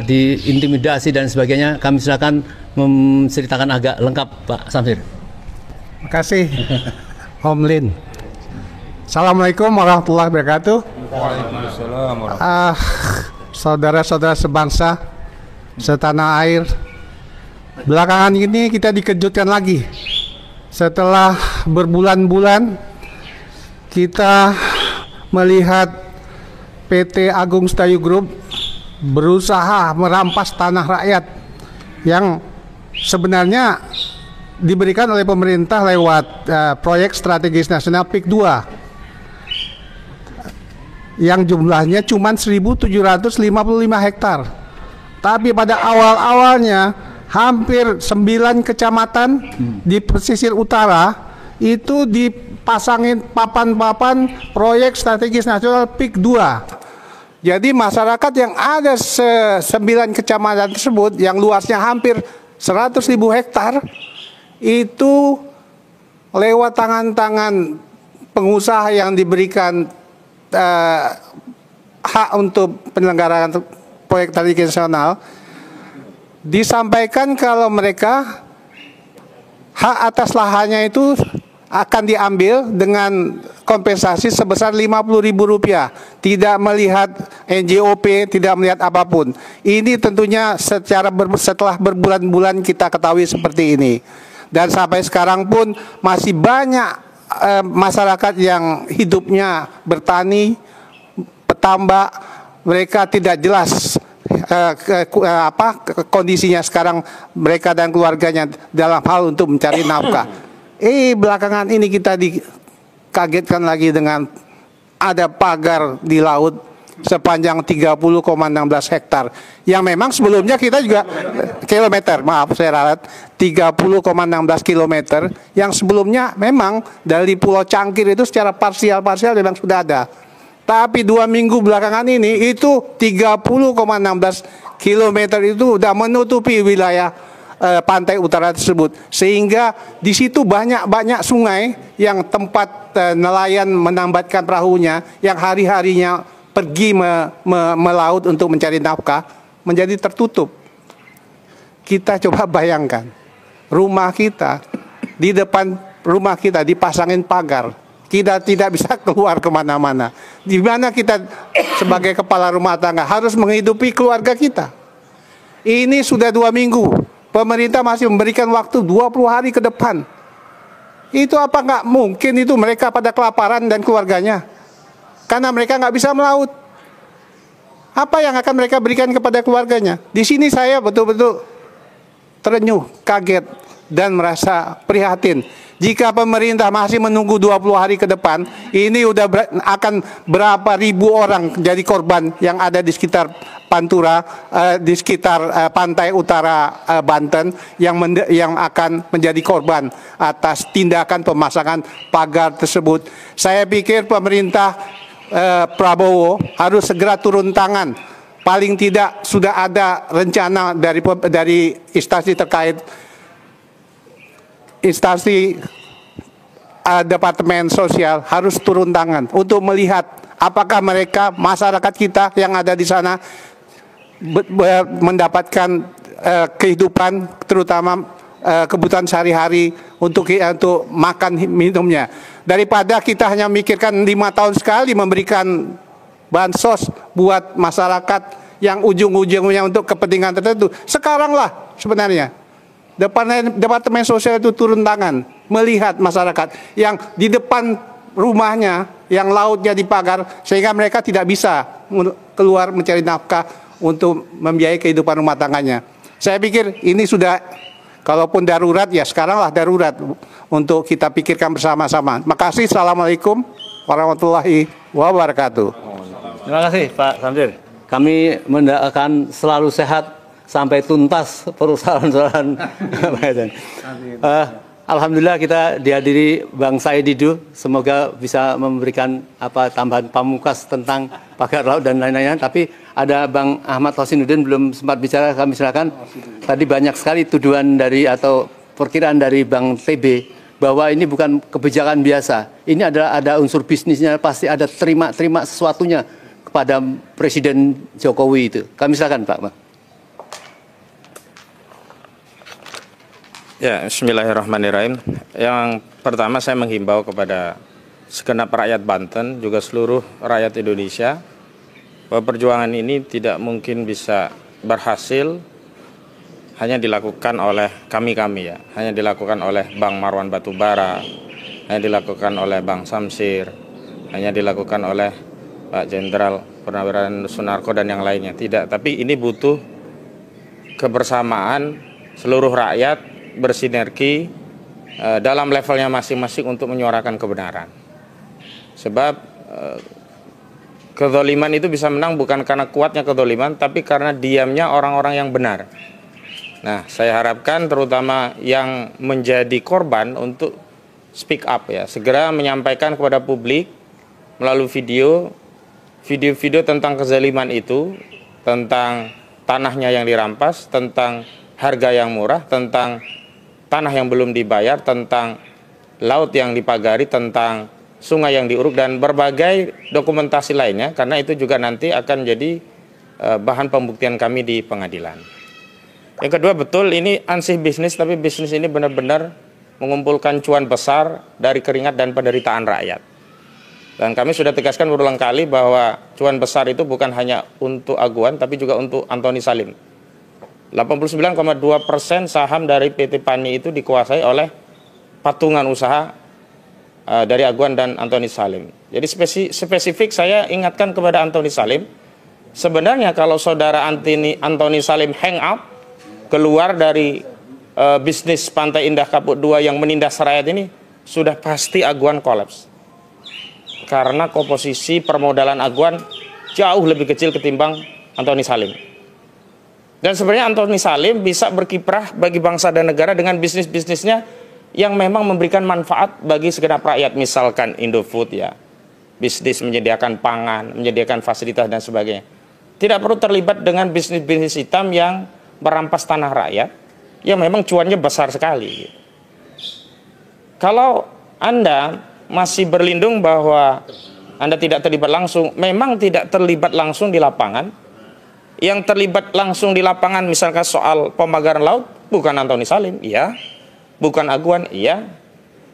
diintimidasi dan sebagainya. Kami silakan menceritakan agak lengkap, Pak Samsir. Terima kasih, Om Lin. Assalamualaikum warahmatullahi wabarakatuh. Waalaikumsalam. Saudara-saudara sebangsa, setanah air, belakangan ini kita dikejutkan lagi. Setelah berbulan-bulan kita melihat PT Agung Sedayu Group berusaha merampas tanah rakyat yang sebenarnya diberikan oleh pemerintah lewat proyek strategis nasional PIK 2 yang jumlahnya cuma 1.755 hektar. Tapi pada awal-awalnya hampir 9 kecamatan di pesisir utara itu dipasangin papan-papan proyek strategis nasional PIK 2. Jadi masyarakat yang ada 9 kecamatan tersebut yang luasnya hampir 100.000 hektar itu lewat tangan-tangan pengusaha yang diberikan hak untuk penyelenggaraan proyek strategis nasional, disampaikan kalau mereka hak atas lahannya itu akan diambil dengan kompensasi sebesar Rp50.000, tidak melihat NJOP, tidak melihat apapun. Ini tentunya setelah berbulan-bulan kita ketahui seperti ini. Dan sampai sekarang pun masih banyak masyarakat yang hidupnya bertani, petambak, mereka tidak jelas kondisinya sekarang mereka dan keluarganya dalam hal untuk mencari nafkah. Belakangan ini kita dikagetkan lagi dengan ada pagar di laut sepanjang 30,16 hektar yang memang sebelumnya kita juga kilometer, maaf saya ralat, 30,16 kilometer yang sebelumnya memang dari Pulau Cangkir itu secara parsial memang sudah ada. Tapi 2 minggu belakangan ini itu 30,16 kilometer itu sudah menutupi wilayah pantai utara tersebut, sehingga di situ banyak sungai yang tempat nelayan menambatkan perahunya yang hari-harinya pergi melaut untuk mencari nafkah menjadi tertutup. Kita coba bayangkan, rumah kita, di depan rumah kita dipasangin pagar, kita tidak bisa keluar kemana-mana. Di mana kita sebagai kepala rumah tangga harus menghidupi keluarga kita. Ini sudah 2 minggu, pemerintah masih memberikan waktu 20 hari ke depan. Itu apa nggak mungkin itu mereka pada kelaparan dan keluarganya? Karena mereka nggak bisa melaut. Apa yang akan mereka berikan kepada keluarganya? Di sini saya betul-betul terenyuh, kaget, dan merasa prihatin. Jika pemerintah masih menunggu 20 hari ke depan, ini udah akan berapa ribu orang jadi korban yang ada di sekitar Pantura, di sekitar pantai utara Banten yang akan menjadi korban atas tindakan pemasangan pagar tersebut. Saya pikir pemerintah Prabowo harus segera turun tangan. Paling tidak sudah ada rencana dari instansi terkait, instansi Departemen Sosial harus turun tangan untuk melihat apakah mereka, masyarakat kita yang ada di sana mendapatkan kehidupan, terutama kebutuhan sehari-hari untuk makan minumnya. Daripada kita hanya memikirkan 5 tahun sekali memberikan bansos buat masyarakat yang ujung-ujungnya untuk kepentingan tertentu. Sekaranglah sebenarnya Departemen Sosial itu turun tangan, melihat masyarakat yang di depan rumahnya, yang lautnya dipagar, sehingga mereka tidak bisa keluar mencari nafkah untuk membiayai kehidupan rumah tangganya. Saya pikir ini sudah, kalaupun darurat, ya sekaranglah darurat untuk kita pikirkan bersama-sama. Makasih, Assalamualaikum warahmatullahi wabarakatuh. Terima kasih Pak Samsir. Kami mendoakan selalu sehat sampai tuntas persoalan-persoalan. Alhamdulillah kita dihadiri Bang Said Didu. Semoga bisa memberikan tambahan pamungkas tentang pagar laut dan lain-lainnya. Tapi ada Bang Ahmad Hosinuddin belum sempat bicara, kami silakan. Tadi banyak sekali tuduhan dari atau perkiraan dari Bang TB bahwa ini bukan kebijakan biasa. Ini ada unsur bisnisnya, pasti ada terima sesuatunya kepada Presiden Jokowi itu. Kami silakan Pak. Ya, bismillahirrahmanirrahim. Yang pertama saya menghimbau kepada segenap rakyat Banten, juga seluruh rakyat Indonesia, bahwa perjuangan ini tidak mungkin bisa berhasil hanya dilakukan oleh kami-kami ya, hanya dilakukan oleh Bang Marwan Batubara, hanya dilakukan oleh Bang Samsir, hanya dilakukan oleh Pak Jenderal Purnawirawan Sunarko dan yang lainnya. Tidak, tapi ini butuh kebersamaan seluruh rakyat bersinergi dalam levelnya masing-masing untuk menyuarakan kebenaran. Sebab kezaliman itu bisa menang bukan karena kuatnya kezaliman, tapi karena diamnya orang-orang yang benar. Nah, saya harapkan terutama yang menjadi korban untuk speak up ya, segera menyampaikan kepada publik melalui video tentang kezaliman itu, tentang tanahnya yang dirampas, tentang harga yang murah, tentang tanah yang belum dibayar, tentang laut yang dipagari, tentang sungai yang diuruk, dan berbagai dokumentasi lainnya, karena itu juga nanti akan jadi bahan pembuktian kami di pengadilan. Yang kedua, betul ini ansih bisnis, tapi bisnis ini benar-benar mengumpulkan cuan besar dari keringat dan penderitaan rakyat. Dan kami sudah tegaskan berulang kali bahwa cuan besar itu bukan hanya untuk Aguan, tapi juga untuk Antoni Salim. 89,2% saham dari PT PANI itu dikuasai oleh patungan usaha dari Aguan dan Antoni Salim. Jadi spesifik saya ingatkan kepada Antoni Salim, sebenarnya kalau saudara Antoni Salim hang up, keluar dari bisnis Pantai Indah Kapuk 2 yang menindas rakyat ini, sudah pasti Aguan kolaps. Karena komposisi permodalan Aguan jauh lebih kecil ketimbang Antoni Salim. Dan sebenarnya Antoni Salim bisa berkiprah bagi bangsa dan negara dengan bisnis-bisnisnya yang memang memberikan manfaat bagi segenap rakyat. Misalkan Indofood ya, bisnis menyediakan pangan, menyediakan fasilitas dan sebagainya. Tidak perlu terlibat dengan bisnis-bisnis hitam yang merampas tanah rakyat, yang memang cuannya besar sekali. Kalau Anda masih berlindung bahwa Anda tidak terlibat langsung, memang tidak terlibat langsung di lapangan. Yang terlibat langsung di lapangan misalkan soal pemagaran laut bukan Antoni Salim, iya. Bukan Aguan, iya.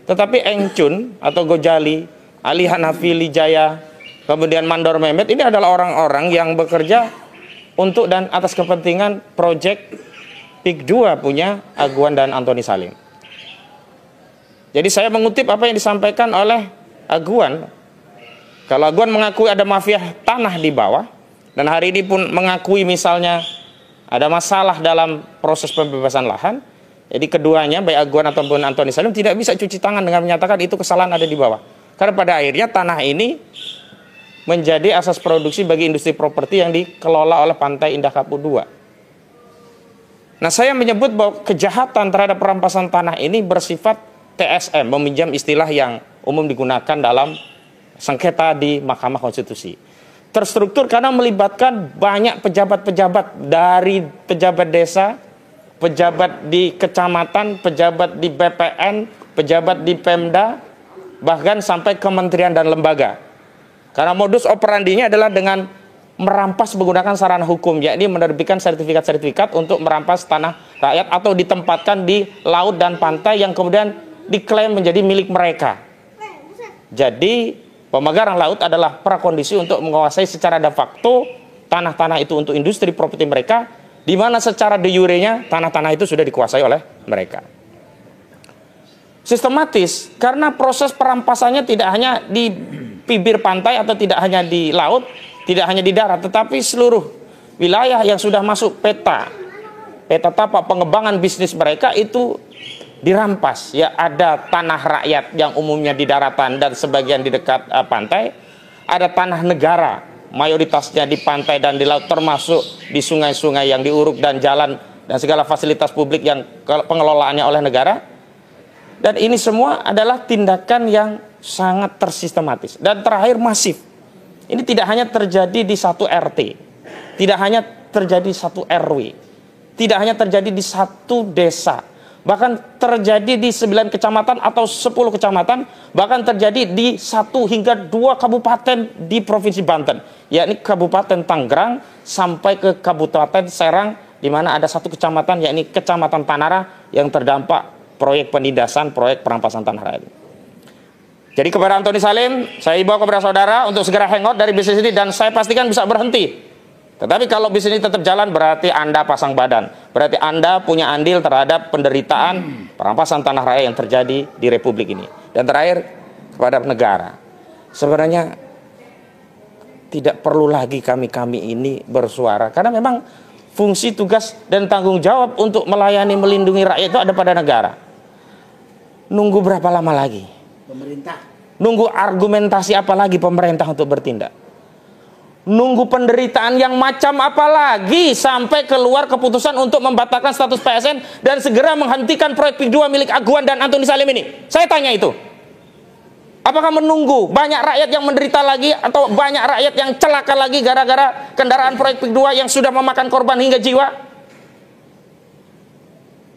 Tetapi Engcun atau Gojali, Ali Hanafi Lijaya, kemudian Mandor Mehmet, ini adalah orang-orang yang bekerja untuk dan atas kepentingan proyek PIK 2 punya Aguan dan Antoni Salim. Jadi saya mengutip apa yang disampaikan oleh Aguan. Kalau Aguan mengakui ada mafia tanah di bawah, dan hari ini pun mengakui misalnya ada masalah dalam proses pembebasan lahan. Jadi keduanya, baik Aguan ataupun Antoni Salim, tidak bisa cuci tangan dengan menyatakan itu kesalahan ada di bawah. Karena pada akhirnya tanah ini menjadi asas produksi bagi industri properti yang dikelola oleh Pantai Indah Kapuk II. Nah, saya menyebut bahwa kejahatan terhadap perampasan tanah ini bersifat TSM, meminjam istilah yang umum digunakan dalam sengketa di Mahkamah Konstitusi. Terstruktur karena melibatkan banyak pejabat-pejabat, dari pejabat desa, pejabat di kecamatan, pejabat di BPN, pejabat di Pemda, bahkan sampai kementerian dan lembaga. Karena modus operandinya adalah dengan merampas menggunakan sarana hukum, yakni menerbitkan sertifikat-sertifikat untuk merampas tanah rakyat atau ditempatkan di laut dan pantai yang kemudian diklaim menjadi milik mereka. Jadi pemagaran laut adalah prakondisi untuk menguasai secara de facto tanah-tanah itu untuk industri properti mereka, di mana secara de jure-nya tanah-tanah itu sudah dikuasai oleh mereka. Sistematis, karena proses perampasannya tidak hanya di bibir pantai atau tidak hanya di laut, tidak hanya di darat, tetapi seluruh wilayah yang sudah masuk peta tapak pengembangan bisnis mereka itu dirampas. Ya, ada tanah rakyat yang umumnya di daratan dan sebagian di dekat pantai, ada tanah negara mayoritasnya di pantai dan di laut, termasuk di sungai-sungai yang diuruk dan jalan dan segala fasilitas publik yang pengelolaannya oleh negara. Dan ini semua adalah tindakan yang sangat tersistematis dan terakhir masif. Ini tidak hanya terjadi di satu RT, tidak hanya terjadi satu RW, tidak hanya terjadi di satu desa, bahkan terjadi di 9 kecamatan atau 10 kecamatan, bahkan terjadi di 1 hingga 2 kabupaten di Provinsi Banten, yakni Kabupaten Tangerang sampai ke Kabupaten Serang, di mana ada 1 kecamatan, yakni Kecamatan Tanara yang terdampak proyek penindasan, proyek perampasan tanah rakyat. Jadi kepada Antoni Salim, saya imbau kepada saudara untuk segera hangout dari bisnis ini dan saya pastikan bisa berhenti. Tetapi kalau bisnis ini tetap jalan, berarti Anda pasang badan. Berarti Anda punya andil terhadap penderitaan perampasan tanah rakyat yang terjadi di Republik ini. Dan terakhir, kepada negara. Sebenarnya tidak perlu lagi kami-kami ini bersuara. Karena memang fungsi, tugas, dan tanggung jawab untuk melayani, melindungi rakyat itu ada pada negara. Nunggu berapa lama lagi? Pemerintah. Nunggu argumentasi apa lagi pemerintah untuk bertindak? Nunggu penderitaan yang macam apa lagi sampai keluar keputusan untuk membatalkan status PSN dan segera menghentikan proyek PIK 2 milik Aguan dan Antoni Salim ini? Saya tanya itu. Apakah menunggu banyak rakyat yang menderita lagi atau banyak rakyat yang celaka lagi gara-gara kendaraan proyek PIK 2 yang sudah memakan korban hingga jiwa?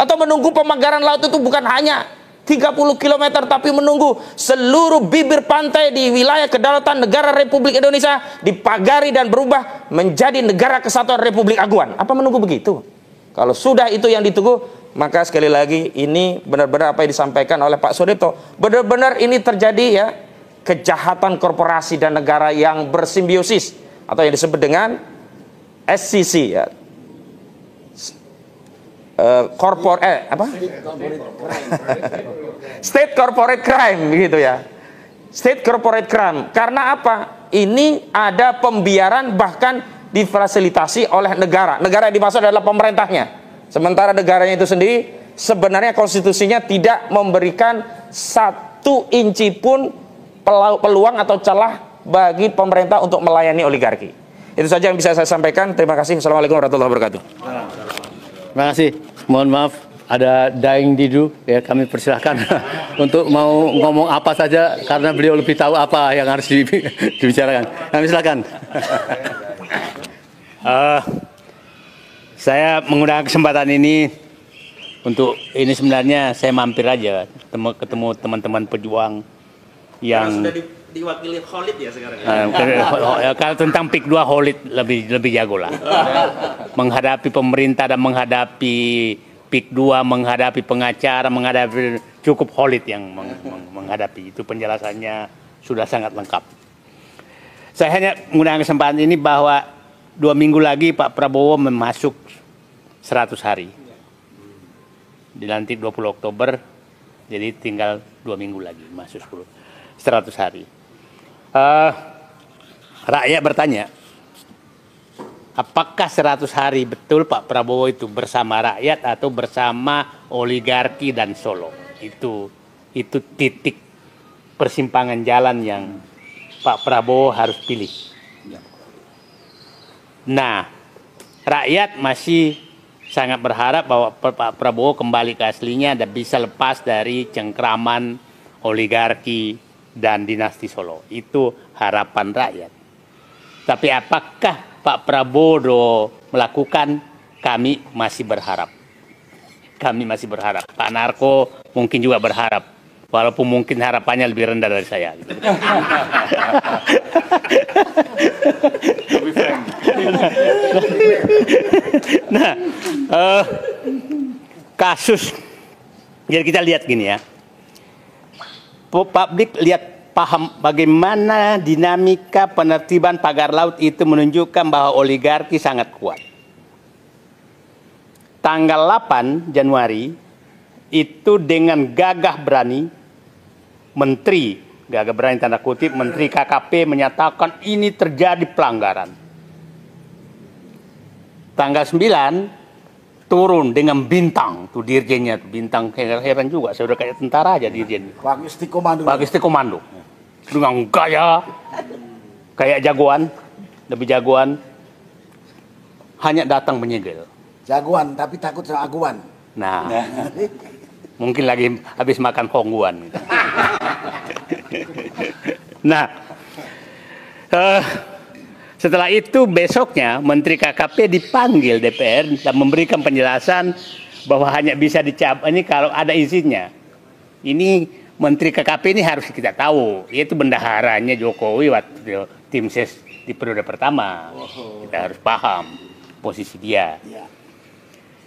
Atau menunggu pemagaran laut itu bukan hanya 30 km tapi menunggu seluruh bibir pantai di wilayah kedaulatan negara Republik Indonesia dipagari dan berubah menjadi negara kesatuan Republik Aguan? Apa menunggu begitu? Kalau sudah itu yang ditunggu, maka sekali lagi ini benar-benar apa yang disampaikan oleh Pak Suryapto, benar-benar ini terjadi ya, kejahatan korporasi dan negara yang bersimbiosis atau yang disebut dengan SCC ya. State Corporate Crime begitu ya. State Corporate Crime. Karena apa? Ini ada pembiaran bahkan difasilitasi oleh negara. Negara yang dimaksud adalah pemerintahnya. Sementara negaranya itu sendiri sebenarnya konstitusinya tidak memberikan 1 inci pun peluang atau celah bagi pemerintah untuk melayani oligarki. Itu saja yang bisa saya sampaikan. Terima kasih. Assalamualaikum warahmatullahi wabarakatuh. Terima kasih. Mohon maaf, ada Daeng Didu, ya kami persilahkan untuk mau ngomong apa saja karena beliau lebih tahu apa yang harus dibicarakan. Kami silakan. Saya menggunakan kesempatan ini untuk ini sebenarnya saya mampir aja ketemu teman-teman pejuang yang sudah diwakili Khalid ya sekarang. Kalau tentang PIK 2 Khalid lebih jago lah. Menghadapi pemerintah dan menghadapi PIK 2, menghadapi pengacara, menghadapi cukup Khalid yang menghadapi itu, penjelasannya sudah sangat lengkap. Saya hanya menggunakan kesempatan ini bahwa 2 minggu lagi Pak Prabowo memasuk 100 hari. Dilantik 20 Oktober, jadi tinggal 2 minggu lagi masuk 100 hari. Rakyat bertanya, apakah 100 hari betul Pak Prabowo itu bersama rakyat atau bersama oligarki dan Solo? Itu titik persimpangan jalan yang Pak Prabowo harus pilih. Nah, rakyat masih sangat berharap bahwa Pak Prabowo kembali ke aslinya dan bisa lepas dari cengkraman oligarki dan dinasti Solo. Itu harapan rakyat. Tapi apakah Pak Prabowo melakukan? Kami masih berharap. Kami masih berharap. Pak Narko mungkin juga berharap. Walaupun mungkin harapannya lebih rendah dari saya. Nah, kasus. Jadi kita lihat gini ya. Publik lihat, paham bagaimana dinamika penertiban pagar laut itu menunjukkan bahwa oligarki sangat kuat. Tanggal 8 Januari itu dengan gagah berani menteri, gagah berani tanda kutip, menteri KKP menyatakan ini terjadi pelanggaran. Tanggal 9 turun dengan bintang, tuh dirjennya, tuh bintang, heran juga, saya udah kayak tentara aja dirjen. Pak Istikomando. Pak Istikomando. Dengan gaya kayak jagoan, lebih jagoan, hanya datang menyegel. Jagoan tapi takut sama aguan. Nah, mungkin lagi habis makan hongguan. Nah, setelah itu besoknya Menteri KKP dipanggil DPR dan memberikan penjelasan bahwa hanya bisa dicabut ini kalau ada izinnya. Ini Menteri KKP ini harus kita tahu, yaitu bendaharanya Jokowi waktu tim ses di periode pertama. Kita harus paham posisi dia.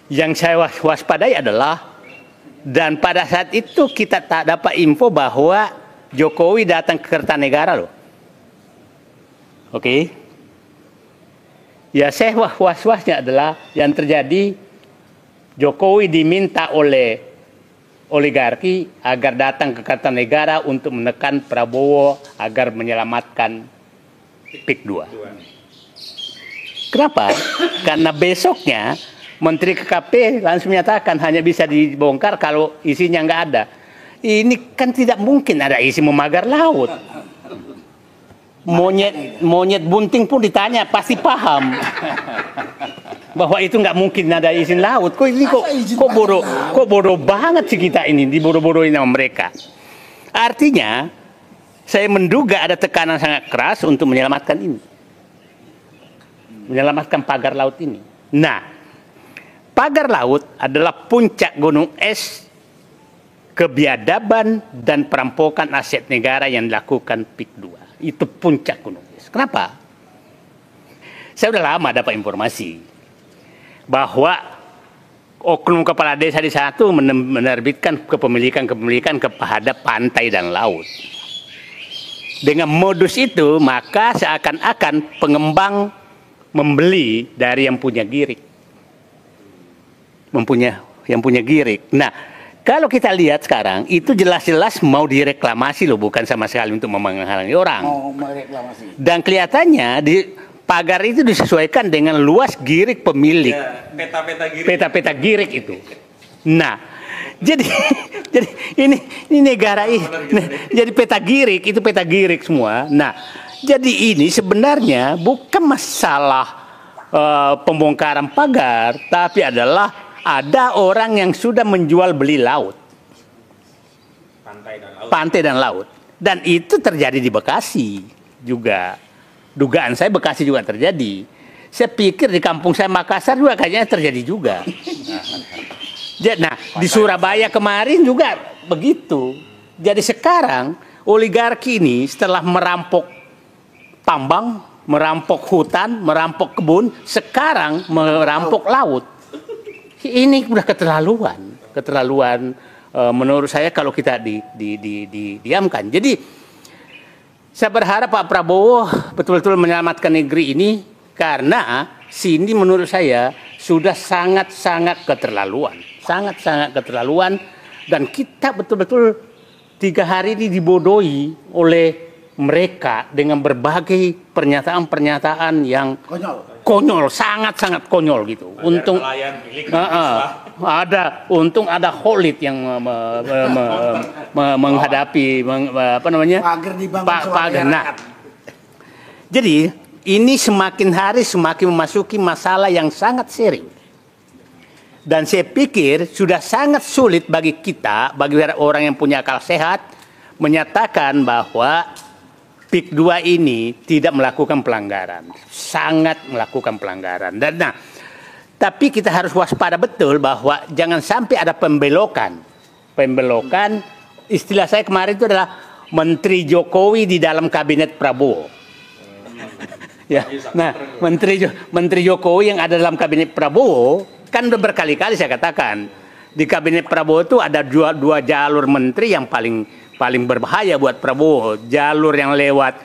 Yang saya waspadai adalah, dan pada saat itu kita tak dapat info bahwa Jokowi datang ke Kertanegara loh. Oke. Ya, saya was-wasnya adalah yang terjadi Jokowi diminta oleh oligarki agar datang ke Kertanegara untuk menekan Prabowo agar menyelamatkan PIK 2. Kenapa? Karena besoknya Menteri KKP langsung menyatakan hanya bisa dibongkar kalau isinya nggak ada. Ini kan tidak mungkin ada isi memagar laut. Monyet bunting pun ditanya pasti paham bahwa itu nggak mungkin ada izin laut. Kok ini kok bodoh banget sih kita ini, dibodoh-bodohin sama mereka. Artinya saya menduga ada tekanan sangat keras untuk menyelamatkan ini, menyelamatkan pagar laut ini. Nah, pagar laut adalah puncak gunung es kebiadaban dan perampokan aset negara yang dilakukan PIK 2. Itu puncak gunung es. Kenapa? Saya udah lama dapat informasi bahwa oknum kepala desa di sana itu menerbitkan kepemilikan kepada pantai dan laut. Dengan modus itu, maka seakan-akan pengembang membeli dari yang punya girik. Yang punya girik. Nah, kalau kita lihat sekarang, itu jelas-jelas mau direklamasi loh, bukan sama sekali untuk menghalangi orang. Mau mereklamasi. Dan kelihatannya pagar itu disesuaikan dengan luas girik pemilik. Ya, peta-peta girik itu. Nah, jadi ini negara ini. Jadi peta girik itu peta girik semua. Nah, jadi ini sebenarnya bukan masalah pembongkaran pagar, tapi adalah ada orang yang sudah menjual beli laut. Pantai dan laut. Dan itu terjadi di Bekasi juga. Dugaan saya Bekasi juga terjadi. Saya pikir di kampung saya Makassar juga kayaknya terjadi juga. Nah, di Surabaya kemarin juga begitu. Jadi sekarang oligarki ini setelah merampok tambang, merampok hutan, merampok kebun, sekarang merampok laut. Ini udah keterlaluan menurut saya kalau kita diamkan. Jadi saya berharap Pak Prabowo betul-betul menyelamatkan negeri ini, karena sini menurut saya sudah sangat-sangat keterlaluan, dan kita betul-betul 3 hari ini dibodohi oleh mereka dengan berbagai pernyataan-pernyataan yang konyol, sangat-sangat konyol gitu. Untung untung ada Khalid yang menghadapi pagar. Nah, jadi ini semakin hari semakin memasuki masalah yang sangat serius. Dan saya pikir sudah sangat sulit bagi kita, bagi orang yang punya akal sehat, menyatakan bahwa PIK 2 ini tidak melakukan pelanggaran. Sangat melakukan pelanggaran. Dan tapi kita harus waspada betul bahwa jangan sampai ada pembelokan. Pembelokan, istilah saya kemarin itu adalah Menteri Jokowi di dalam kabinet Prabowo. Ya, nah, Menteri Jokowi yang ada dalam kabinet Prabowo, kan udah berkali-kali saya katakan, di kabinet Prabowo itu ada dua jalur menteri yang paling berbahaya buat Prabowo. Jalur yang lewat,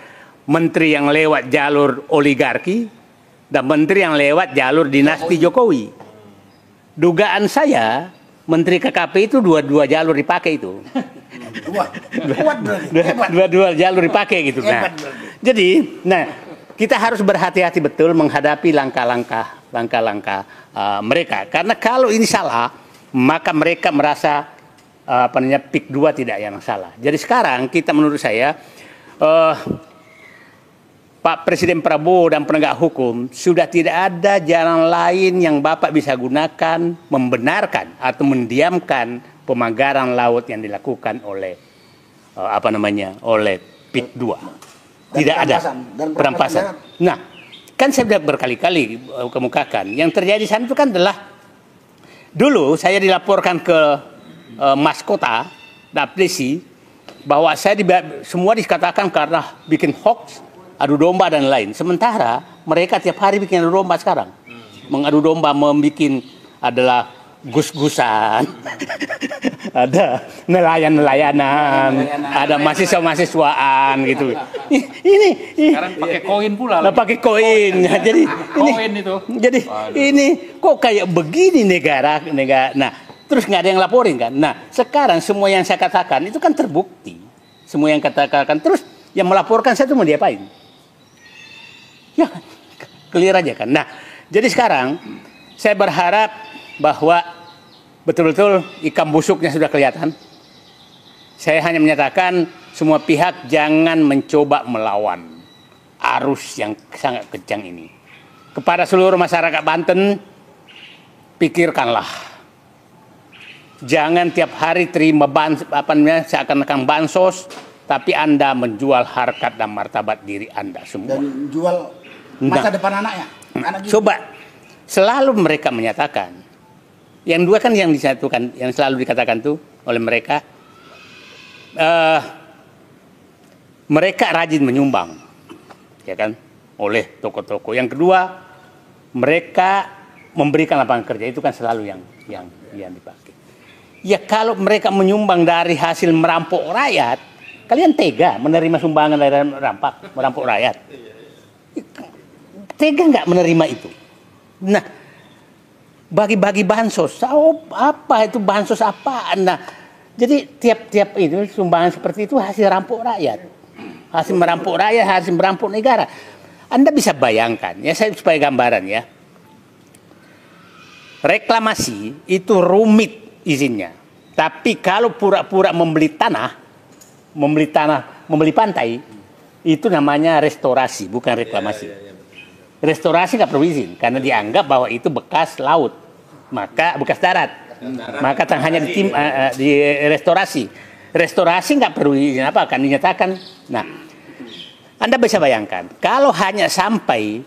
menteri yang lewat jalur oligarki, dan menteri yang lewat jalur dinasti Jokowi. Dugaan saya, menteri KKP itu dua jalur dipakai itu. Dua jalur dipakai gitu. Nah, jadi, kita harus berhati-hati betul menghadapi langkah-langkah mereka. Karena kalau ini salah, maka mereka merasa PIK 2 tidak yang salah. Jadi sekarang kita menurut saya Pak Presiden Prabowo dan penegak hukum sudah tidak ada jalan lain yang Bapak bisa gunakan membenarkan atau mendiamkan pemagaran laut yang dilakukan oleh oleh PIK 2. Tidak ada perampasan. Nah, kan saya sudah berkali-kali kemukakan. Yang terjadi sana itu kan adalah dulu saya dilaporkan ke Mas Kota, Daplesi, bahwa saya semua dikatakan karena bikin hoax, adu domba dan lain. Sementara mereka tiap hari bikin adu domba sekarang. Mengadu domba, membuat adalah gus-gusan, ada nelayan-nelayanan, ada mahasiswa-mahasiswaan gitu. Ini sekarang pakai koin pula. Pakai koin. Jadi koin itu. Jadi ini kok kayak begini negara. Nah, terus nggak ada yang laporin kan. Nah, sekarang semua yang saya katakan itu kan terbukti. Semua yang katakan terus yang melaporkan saya itu mau diapain? Ya, clear aja kan. Nah, jadi sekarang saya berharap bahwa betul-betul ikan busuknya sudah kelihatan. Saya hanya menyatakan semua pihak jangan mencoba melawan arus yang sangat kencang ini. Kepada seluruh masyarakat Banten, pikirkanlah. Jangan tiap hari terima seakan-akan bansos, tapi Anda menjual harkat dan martabat diri Anda semua. Dan jual masa depan anaknya. Coba selalu mereka menyatakan. Yang dua kan yang disatukan, yang selalu dikatakan tuh oleh mereka, mereka rajin menyumbang, ya kan, oleh toko-toko. Yang kedua, mereka memberikan lapangan kerja, itu kan selalu yang dipakai. Ya kalau mereka menyumbang dari hasil merampok rakyat, kalian tega menerima sumbangan dari merampok rakyat? Tega nggak menerima itu? Nah, bagi-bagi bansos, apa itu bansos apaan? Nah, jadi tiap itu sumbangan seperti itu hasil rampok rakyat, hasil merampok rakyat, hasil merampok negara. Anda bisa bayangkan, ya saya supaya gambaran ya. Reklamasi itu rumit izinnya, tapi kalau pura-pura membeli pantai, itu namanya restorasi, bukan reklamasi. Restorasi nggak perlu izin karena dianggap bahwa itu bekas laut, maka bekas darat, maka hanya di restorasi. Restorasi nggak perlu izin apa, akan dinyatakan. Nah, Anda bisa bayangkan kalau hanya sampai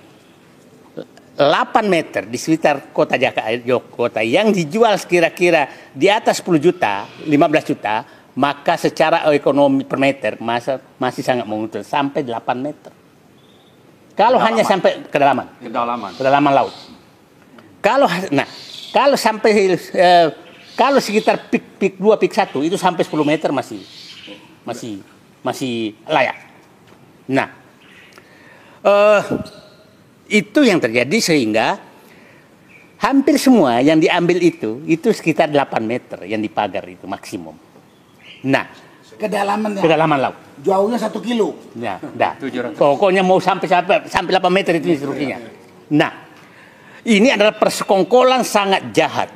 8 meter di sekitar kota Jakarta yang dijual kira-kira di atas 10 juta, 15 juta, maka secara ekonomi per meter masih sangat menguntungkan sampai 8 meter. Kalau hanya sampai kedalaman laut. Kalau sampai kalau sekitar PIK 2, PIK 1 itu sampai 10 meter masih layak. Nah, itu yang terjadi sehingga hampir semua yang diambil itu sekitar 8 meter yang dipagar itu maksimum. Nah, kedalaman laut. Jauhnya 1 kilo. Ya, dah. Pokoknya mau sampai 8 meter itu instruksinya. Nah, ini adalah persekongkolan sangat jahat.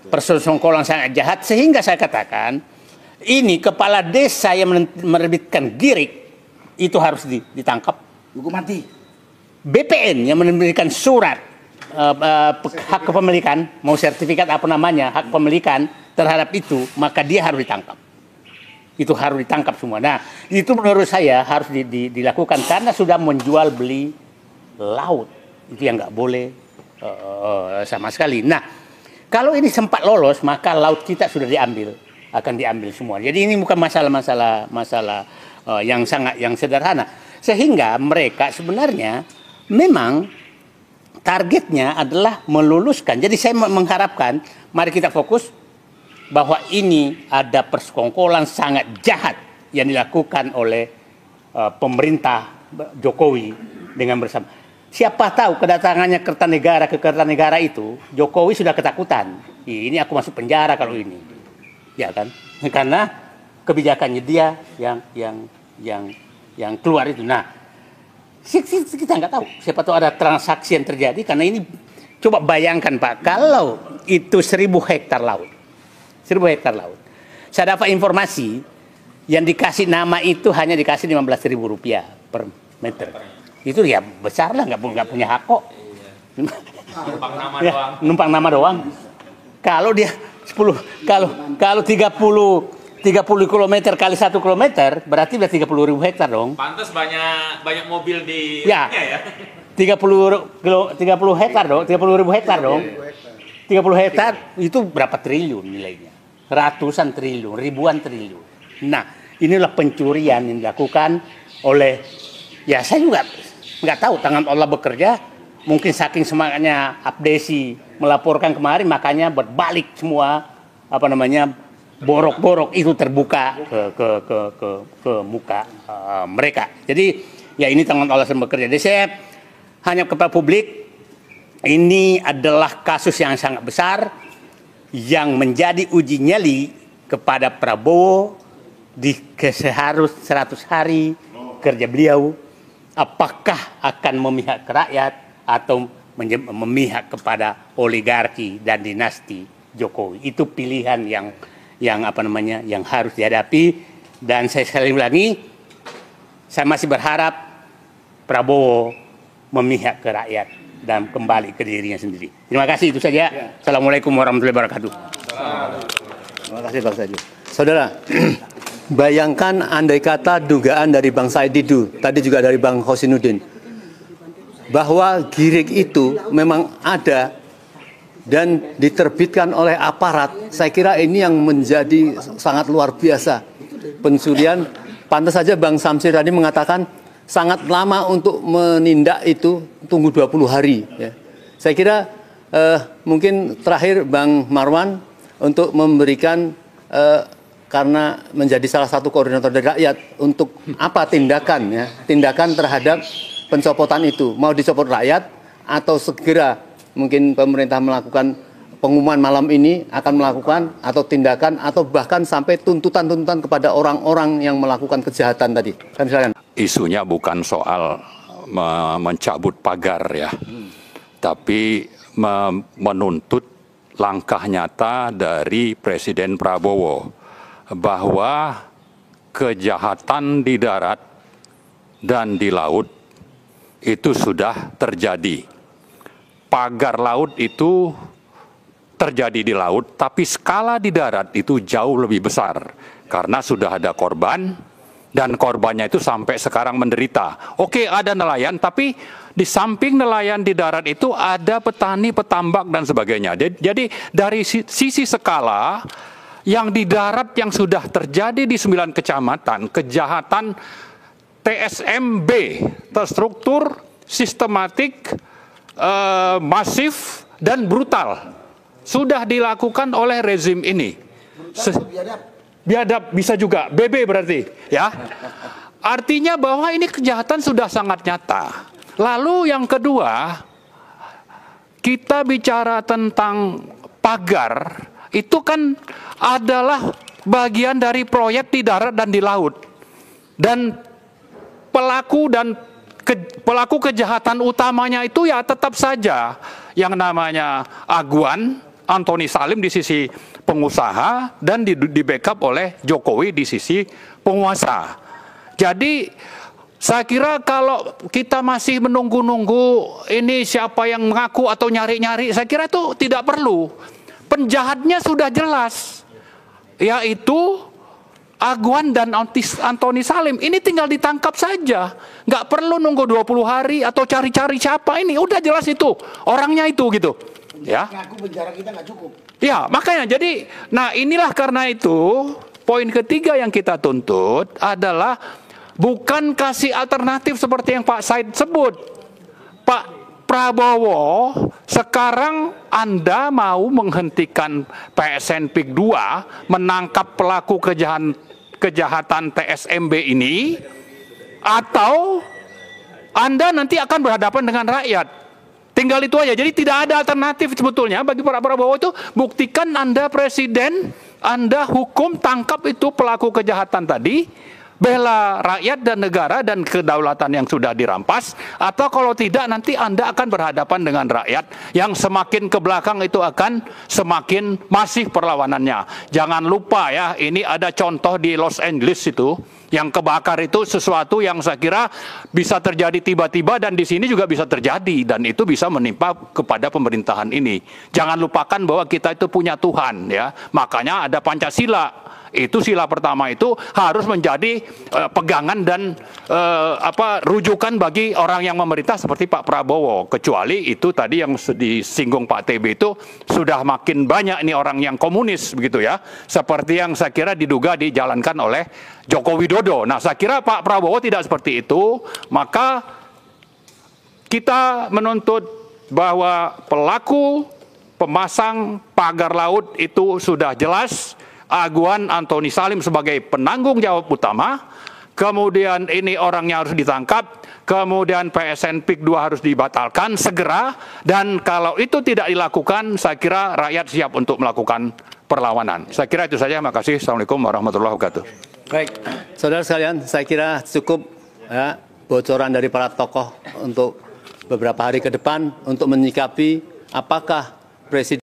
Persekongkolan sangat jahat sehingga saya katakan ini kepala desa yang menerbitkan girik itu harus ditangkap, hukum mati. BPN yang menerbitkan surat hak kepemilikan, mau sertifikat apa namanya, hak pemilikan terhadap itu, maka dia harus ditangkap. Itu harus ditangkap semua. Nah, itu menurut saya harus dilakukan karena sudah menjual beli laut. Itu yang nggak boleh sama sekali. Nah, kalau ini sempat lolos, maka laut kita sudah akan diambil semua. Jadi ini bukan masalah yang sederhana. Sehingga mereka sebenarnya memang targetnya adalah meluluskan. Jadi saya mengharapkan, mari kita fokus bahwa ini ada persekongkolan sangat jahat yang dilakukan oleh pemerintah Jokowi dengan bersama. Siapa tahu kedatangannya Kertanegara ke Kertanegara itu, Jokowi sudah ketakutan. Ini aku masuk penjara kalau ini, ya kan? Karena kebijakannya dia yang keluar itu. Nah, kita nggak tahu. Siapa tahu ada transaksi yang terjadi karena ini. Coba bayangkan Pak, kalau itu 1.000 hektar laut. 1.000 hektar laut. Saya dapat informasi yang dikasih nama itu hanya dikasih Rp15.000 per meter. Itu ya besar lah, nggak punya hak kok. Numpang nama ya, doang. Numpang nama doang. Kalau dia 10, kalau 30 km kali 1 km berarti udah 30.000 hektar dong. Pantas banyak mobil di ya. 30 hektar dong, 30.000 hektar dong. 30 hektar itu berapa triliun nilainya? Ratusan triliun, ribuan triliun. Nah, inilah pencurian yang dilakukan oleh, ya saya juga nggak tahu, tangan Allah bekerja. Mungkin saking semangatnya Abdesi melaporkan kemarin, makanya berbalik semua borok-borok itu terbuka ke muka mereka. Jadi ya ini tangan Allah yang bekerja. Jadi saya hanya kepada publik, ini adalah kasus yang sangat besar yang menjadi uji nyali kepada Prabowo di seharus 100 hari kerja beliau, apakah akan memihak ke rakyat atau memihak kepada oligarki dan dinasti Jokowi. Itu pilihan yang harus dihadapi. Dan saya sekali lagi, saya masih berharap Prabowo memihak ke rakyat dan kembali ke dirinya sendiri. Terima kasih, itu saja. Assalamualaikum warahmatullahi wabarakatuh. Terima kasih Bang Said. Saudara, bayangkan andai kata dugaan dari Bang Said Didu, tadi juga dari Bang Hosinuddin, bahwa girik itu memang ada dan diterbitkan oleh aparat. Saya kira ini yang menjadi sangat luar biasa. Pencurian, pantas saja Bang Samsir tadi mengatakan sangat lama untuk menindak itu, tunggu 20 hari. Ya. Saya kira mungkin terakhir Bang Marwan untuk memberikan, karena menjadi salah satu koordinator dari rakyat, untuk apa tindakan terhadap pencopotan itu. Mau dicopot rakyat atau segera mungkin pemerintah melakukan pengumuman malam ini akan melakukan atau tindakan atau bahkan sampai tuntutan-tuntutan kepada orang-orang yang melakukan kejahatan tadi. Kan silakan. Isunya bukan soal mencabut pagar ya, tapi menuntut langkah nyata dari Presiden Prabowo bahwa kejahatan di darat dan di laut itu sudah terjadi. Pagar laut itu terjadi di laut, tapi skala di darat itu jauh lebih besar karena sudah ada korban. Dan korbannya itu sampai sekarang menderita. Oke, ada nelayan, tapi di samping nelayan di darat itu ada petani, petambak, dan sebagainya. Jadi dari sisi skala, yang di darat yang sudah terjadi di 9 kecamatan, kejahatan TSMB, terstruktur, sistematik, masif, dan brutal, sudah dilakukan oleh rezim ini. Biadab bisa juga, BB berarti, ya. Artinya bahwa ini kejahatan sudah sangat nyata. Lalu yang kedua, kita bicara tentang pagar, itu kan adalah bagian dari proyek di darat dan di laut. Dan pelaku dan pelaku kejahatan utamanya itu ya tetap saja yang namanya Aguan, Antoni Salim di sisi pengusaha dan di backup oleh Jokowi di sisi penguasa. Jadi saya kira kalau kita masih menunggu-nunggu ini siapa yang mengaku atau nyari-nyari, saya kira itu tidak perlu. Penjahatnya sudah jelas, yaitu Aguan dan Antoni Salim. Ini tinggal ditangkap saja. Nggak perlu nunggu 20 hari atau cari-cari siapa ini. Udah jelas itu. Orangnya itu gitu. Ya. Ngaku penjara kita nggak cukup. Ya, makanya jadi, nah inilah karena itu, poin ketiga yang kita tuntut adalah bukan kasih alternatif seperti yang Pak Said sebut. Pak Prabowo, sekarang Anda mau menghentikan PSN PIK 2 menangkap pelaku kejahatan TSMB ini, atau Anda nanti akan berhadapan dengan rakyat. Tinggal itu aja. Jadi tidak ada alternatif sebetulnya bagi Pak Prabowo itu. Buktikan Anda presiden, Anda hukum, tangkap itu pelaku kejahatan tadi, bela rakyat dan negara dan kedaulatan yang sudah dirampas, atau kalau tidak nanti Anda akan berhadapan dengan rakyat yang semakin ke belakang itu akan semakin masif perlawanannya. Jangan lupa ya, ini ada contoh di Los Angeles itu, yang kebakar itu sesuatu yang saya kira bisa terjadi tiba-tiba dan di sini juga bisa terjadi, dan itu bisa menimpa kepada pemerintahan ini. Jangan lupakan bahwa kita itu punya Tuhan ya, makanya ada Pancasila. Itu sila pertama itu harus menjadi pegangan dan rujukan bagi orang yang memerintah seperti Pak Prabowo. Kecuali itu tadi yang disinggung Pak TB itu sudah makin banyak ini orang yang komunis begitu ya. Seperti yang saya kira diduga dijalankan oleh Joko Widodo. Nah, saya kira Pak Prabowo tidak seperti itu. Maka kita menuntut bahwa pelaku pemasang pagar laut itu sudah jelas. Aguan Antoni Salim sebagai penanggung jawab utama, kemudian ini orangnya harus ditangkap, kemudian PSN PIK 2 harus dibatalkan segera, dan kalau itu tidak dilakukan, saya kira rakyat siap untuk melakukan perlawanan. Saya kira itu saja, makasih. Assalamualaikum warahmatullahi wabarakatuh. Baik, saudara sekalian, saya kira cukup ya, bocoran dari para tokoh untuk beberapa hari ke depan untuk menyikapi apakah Presiden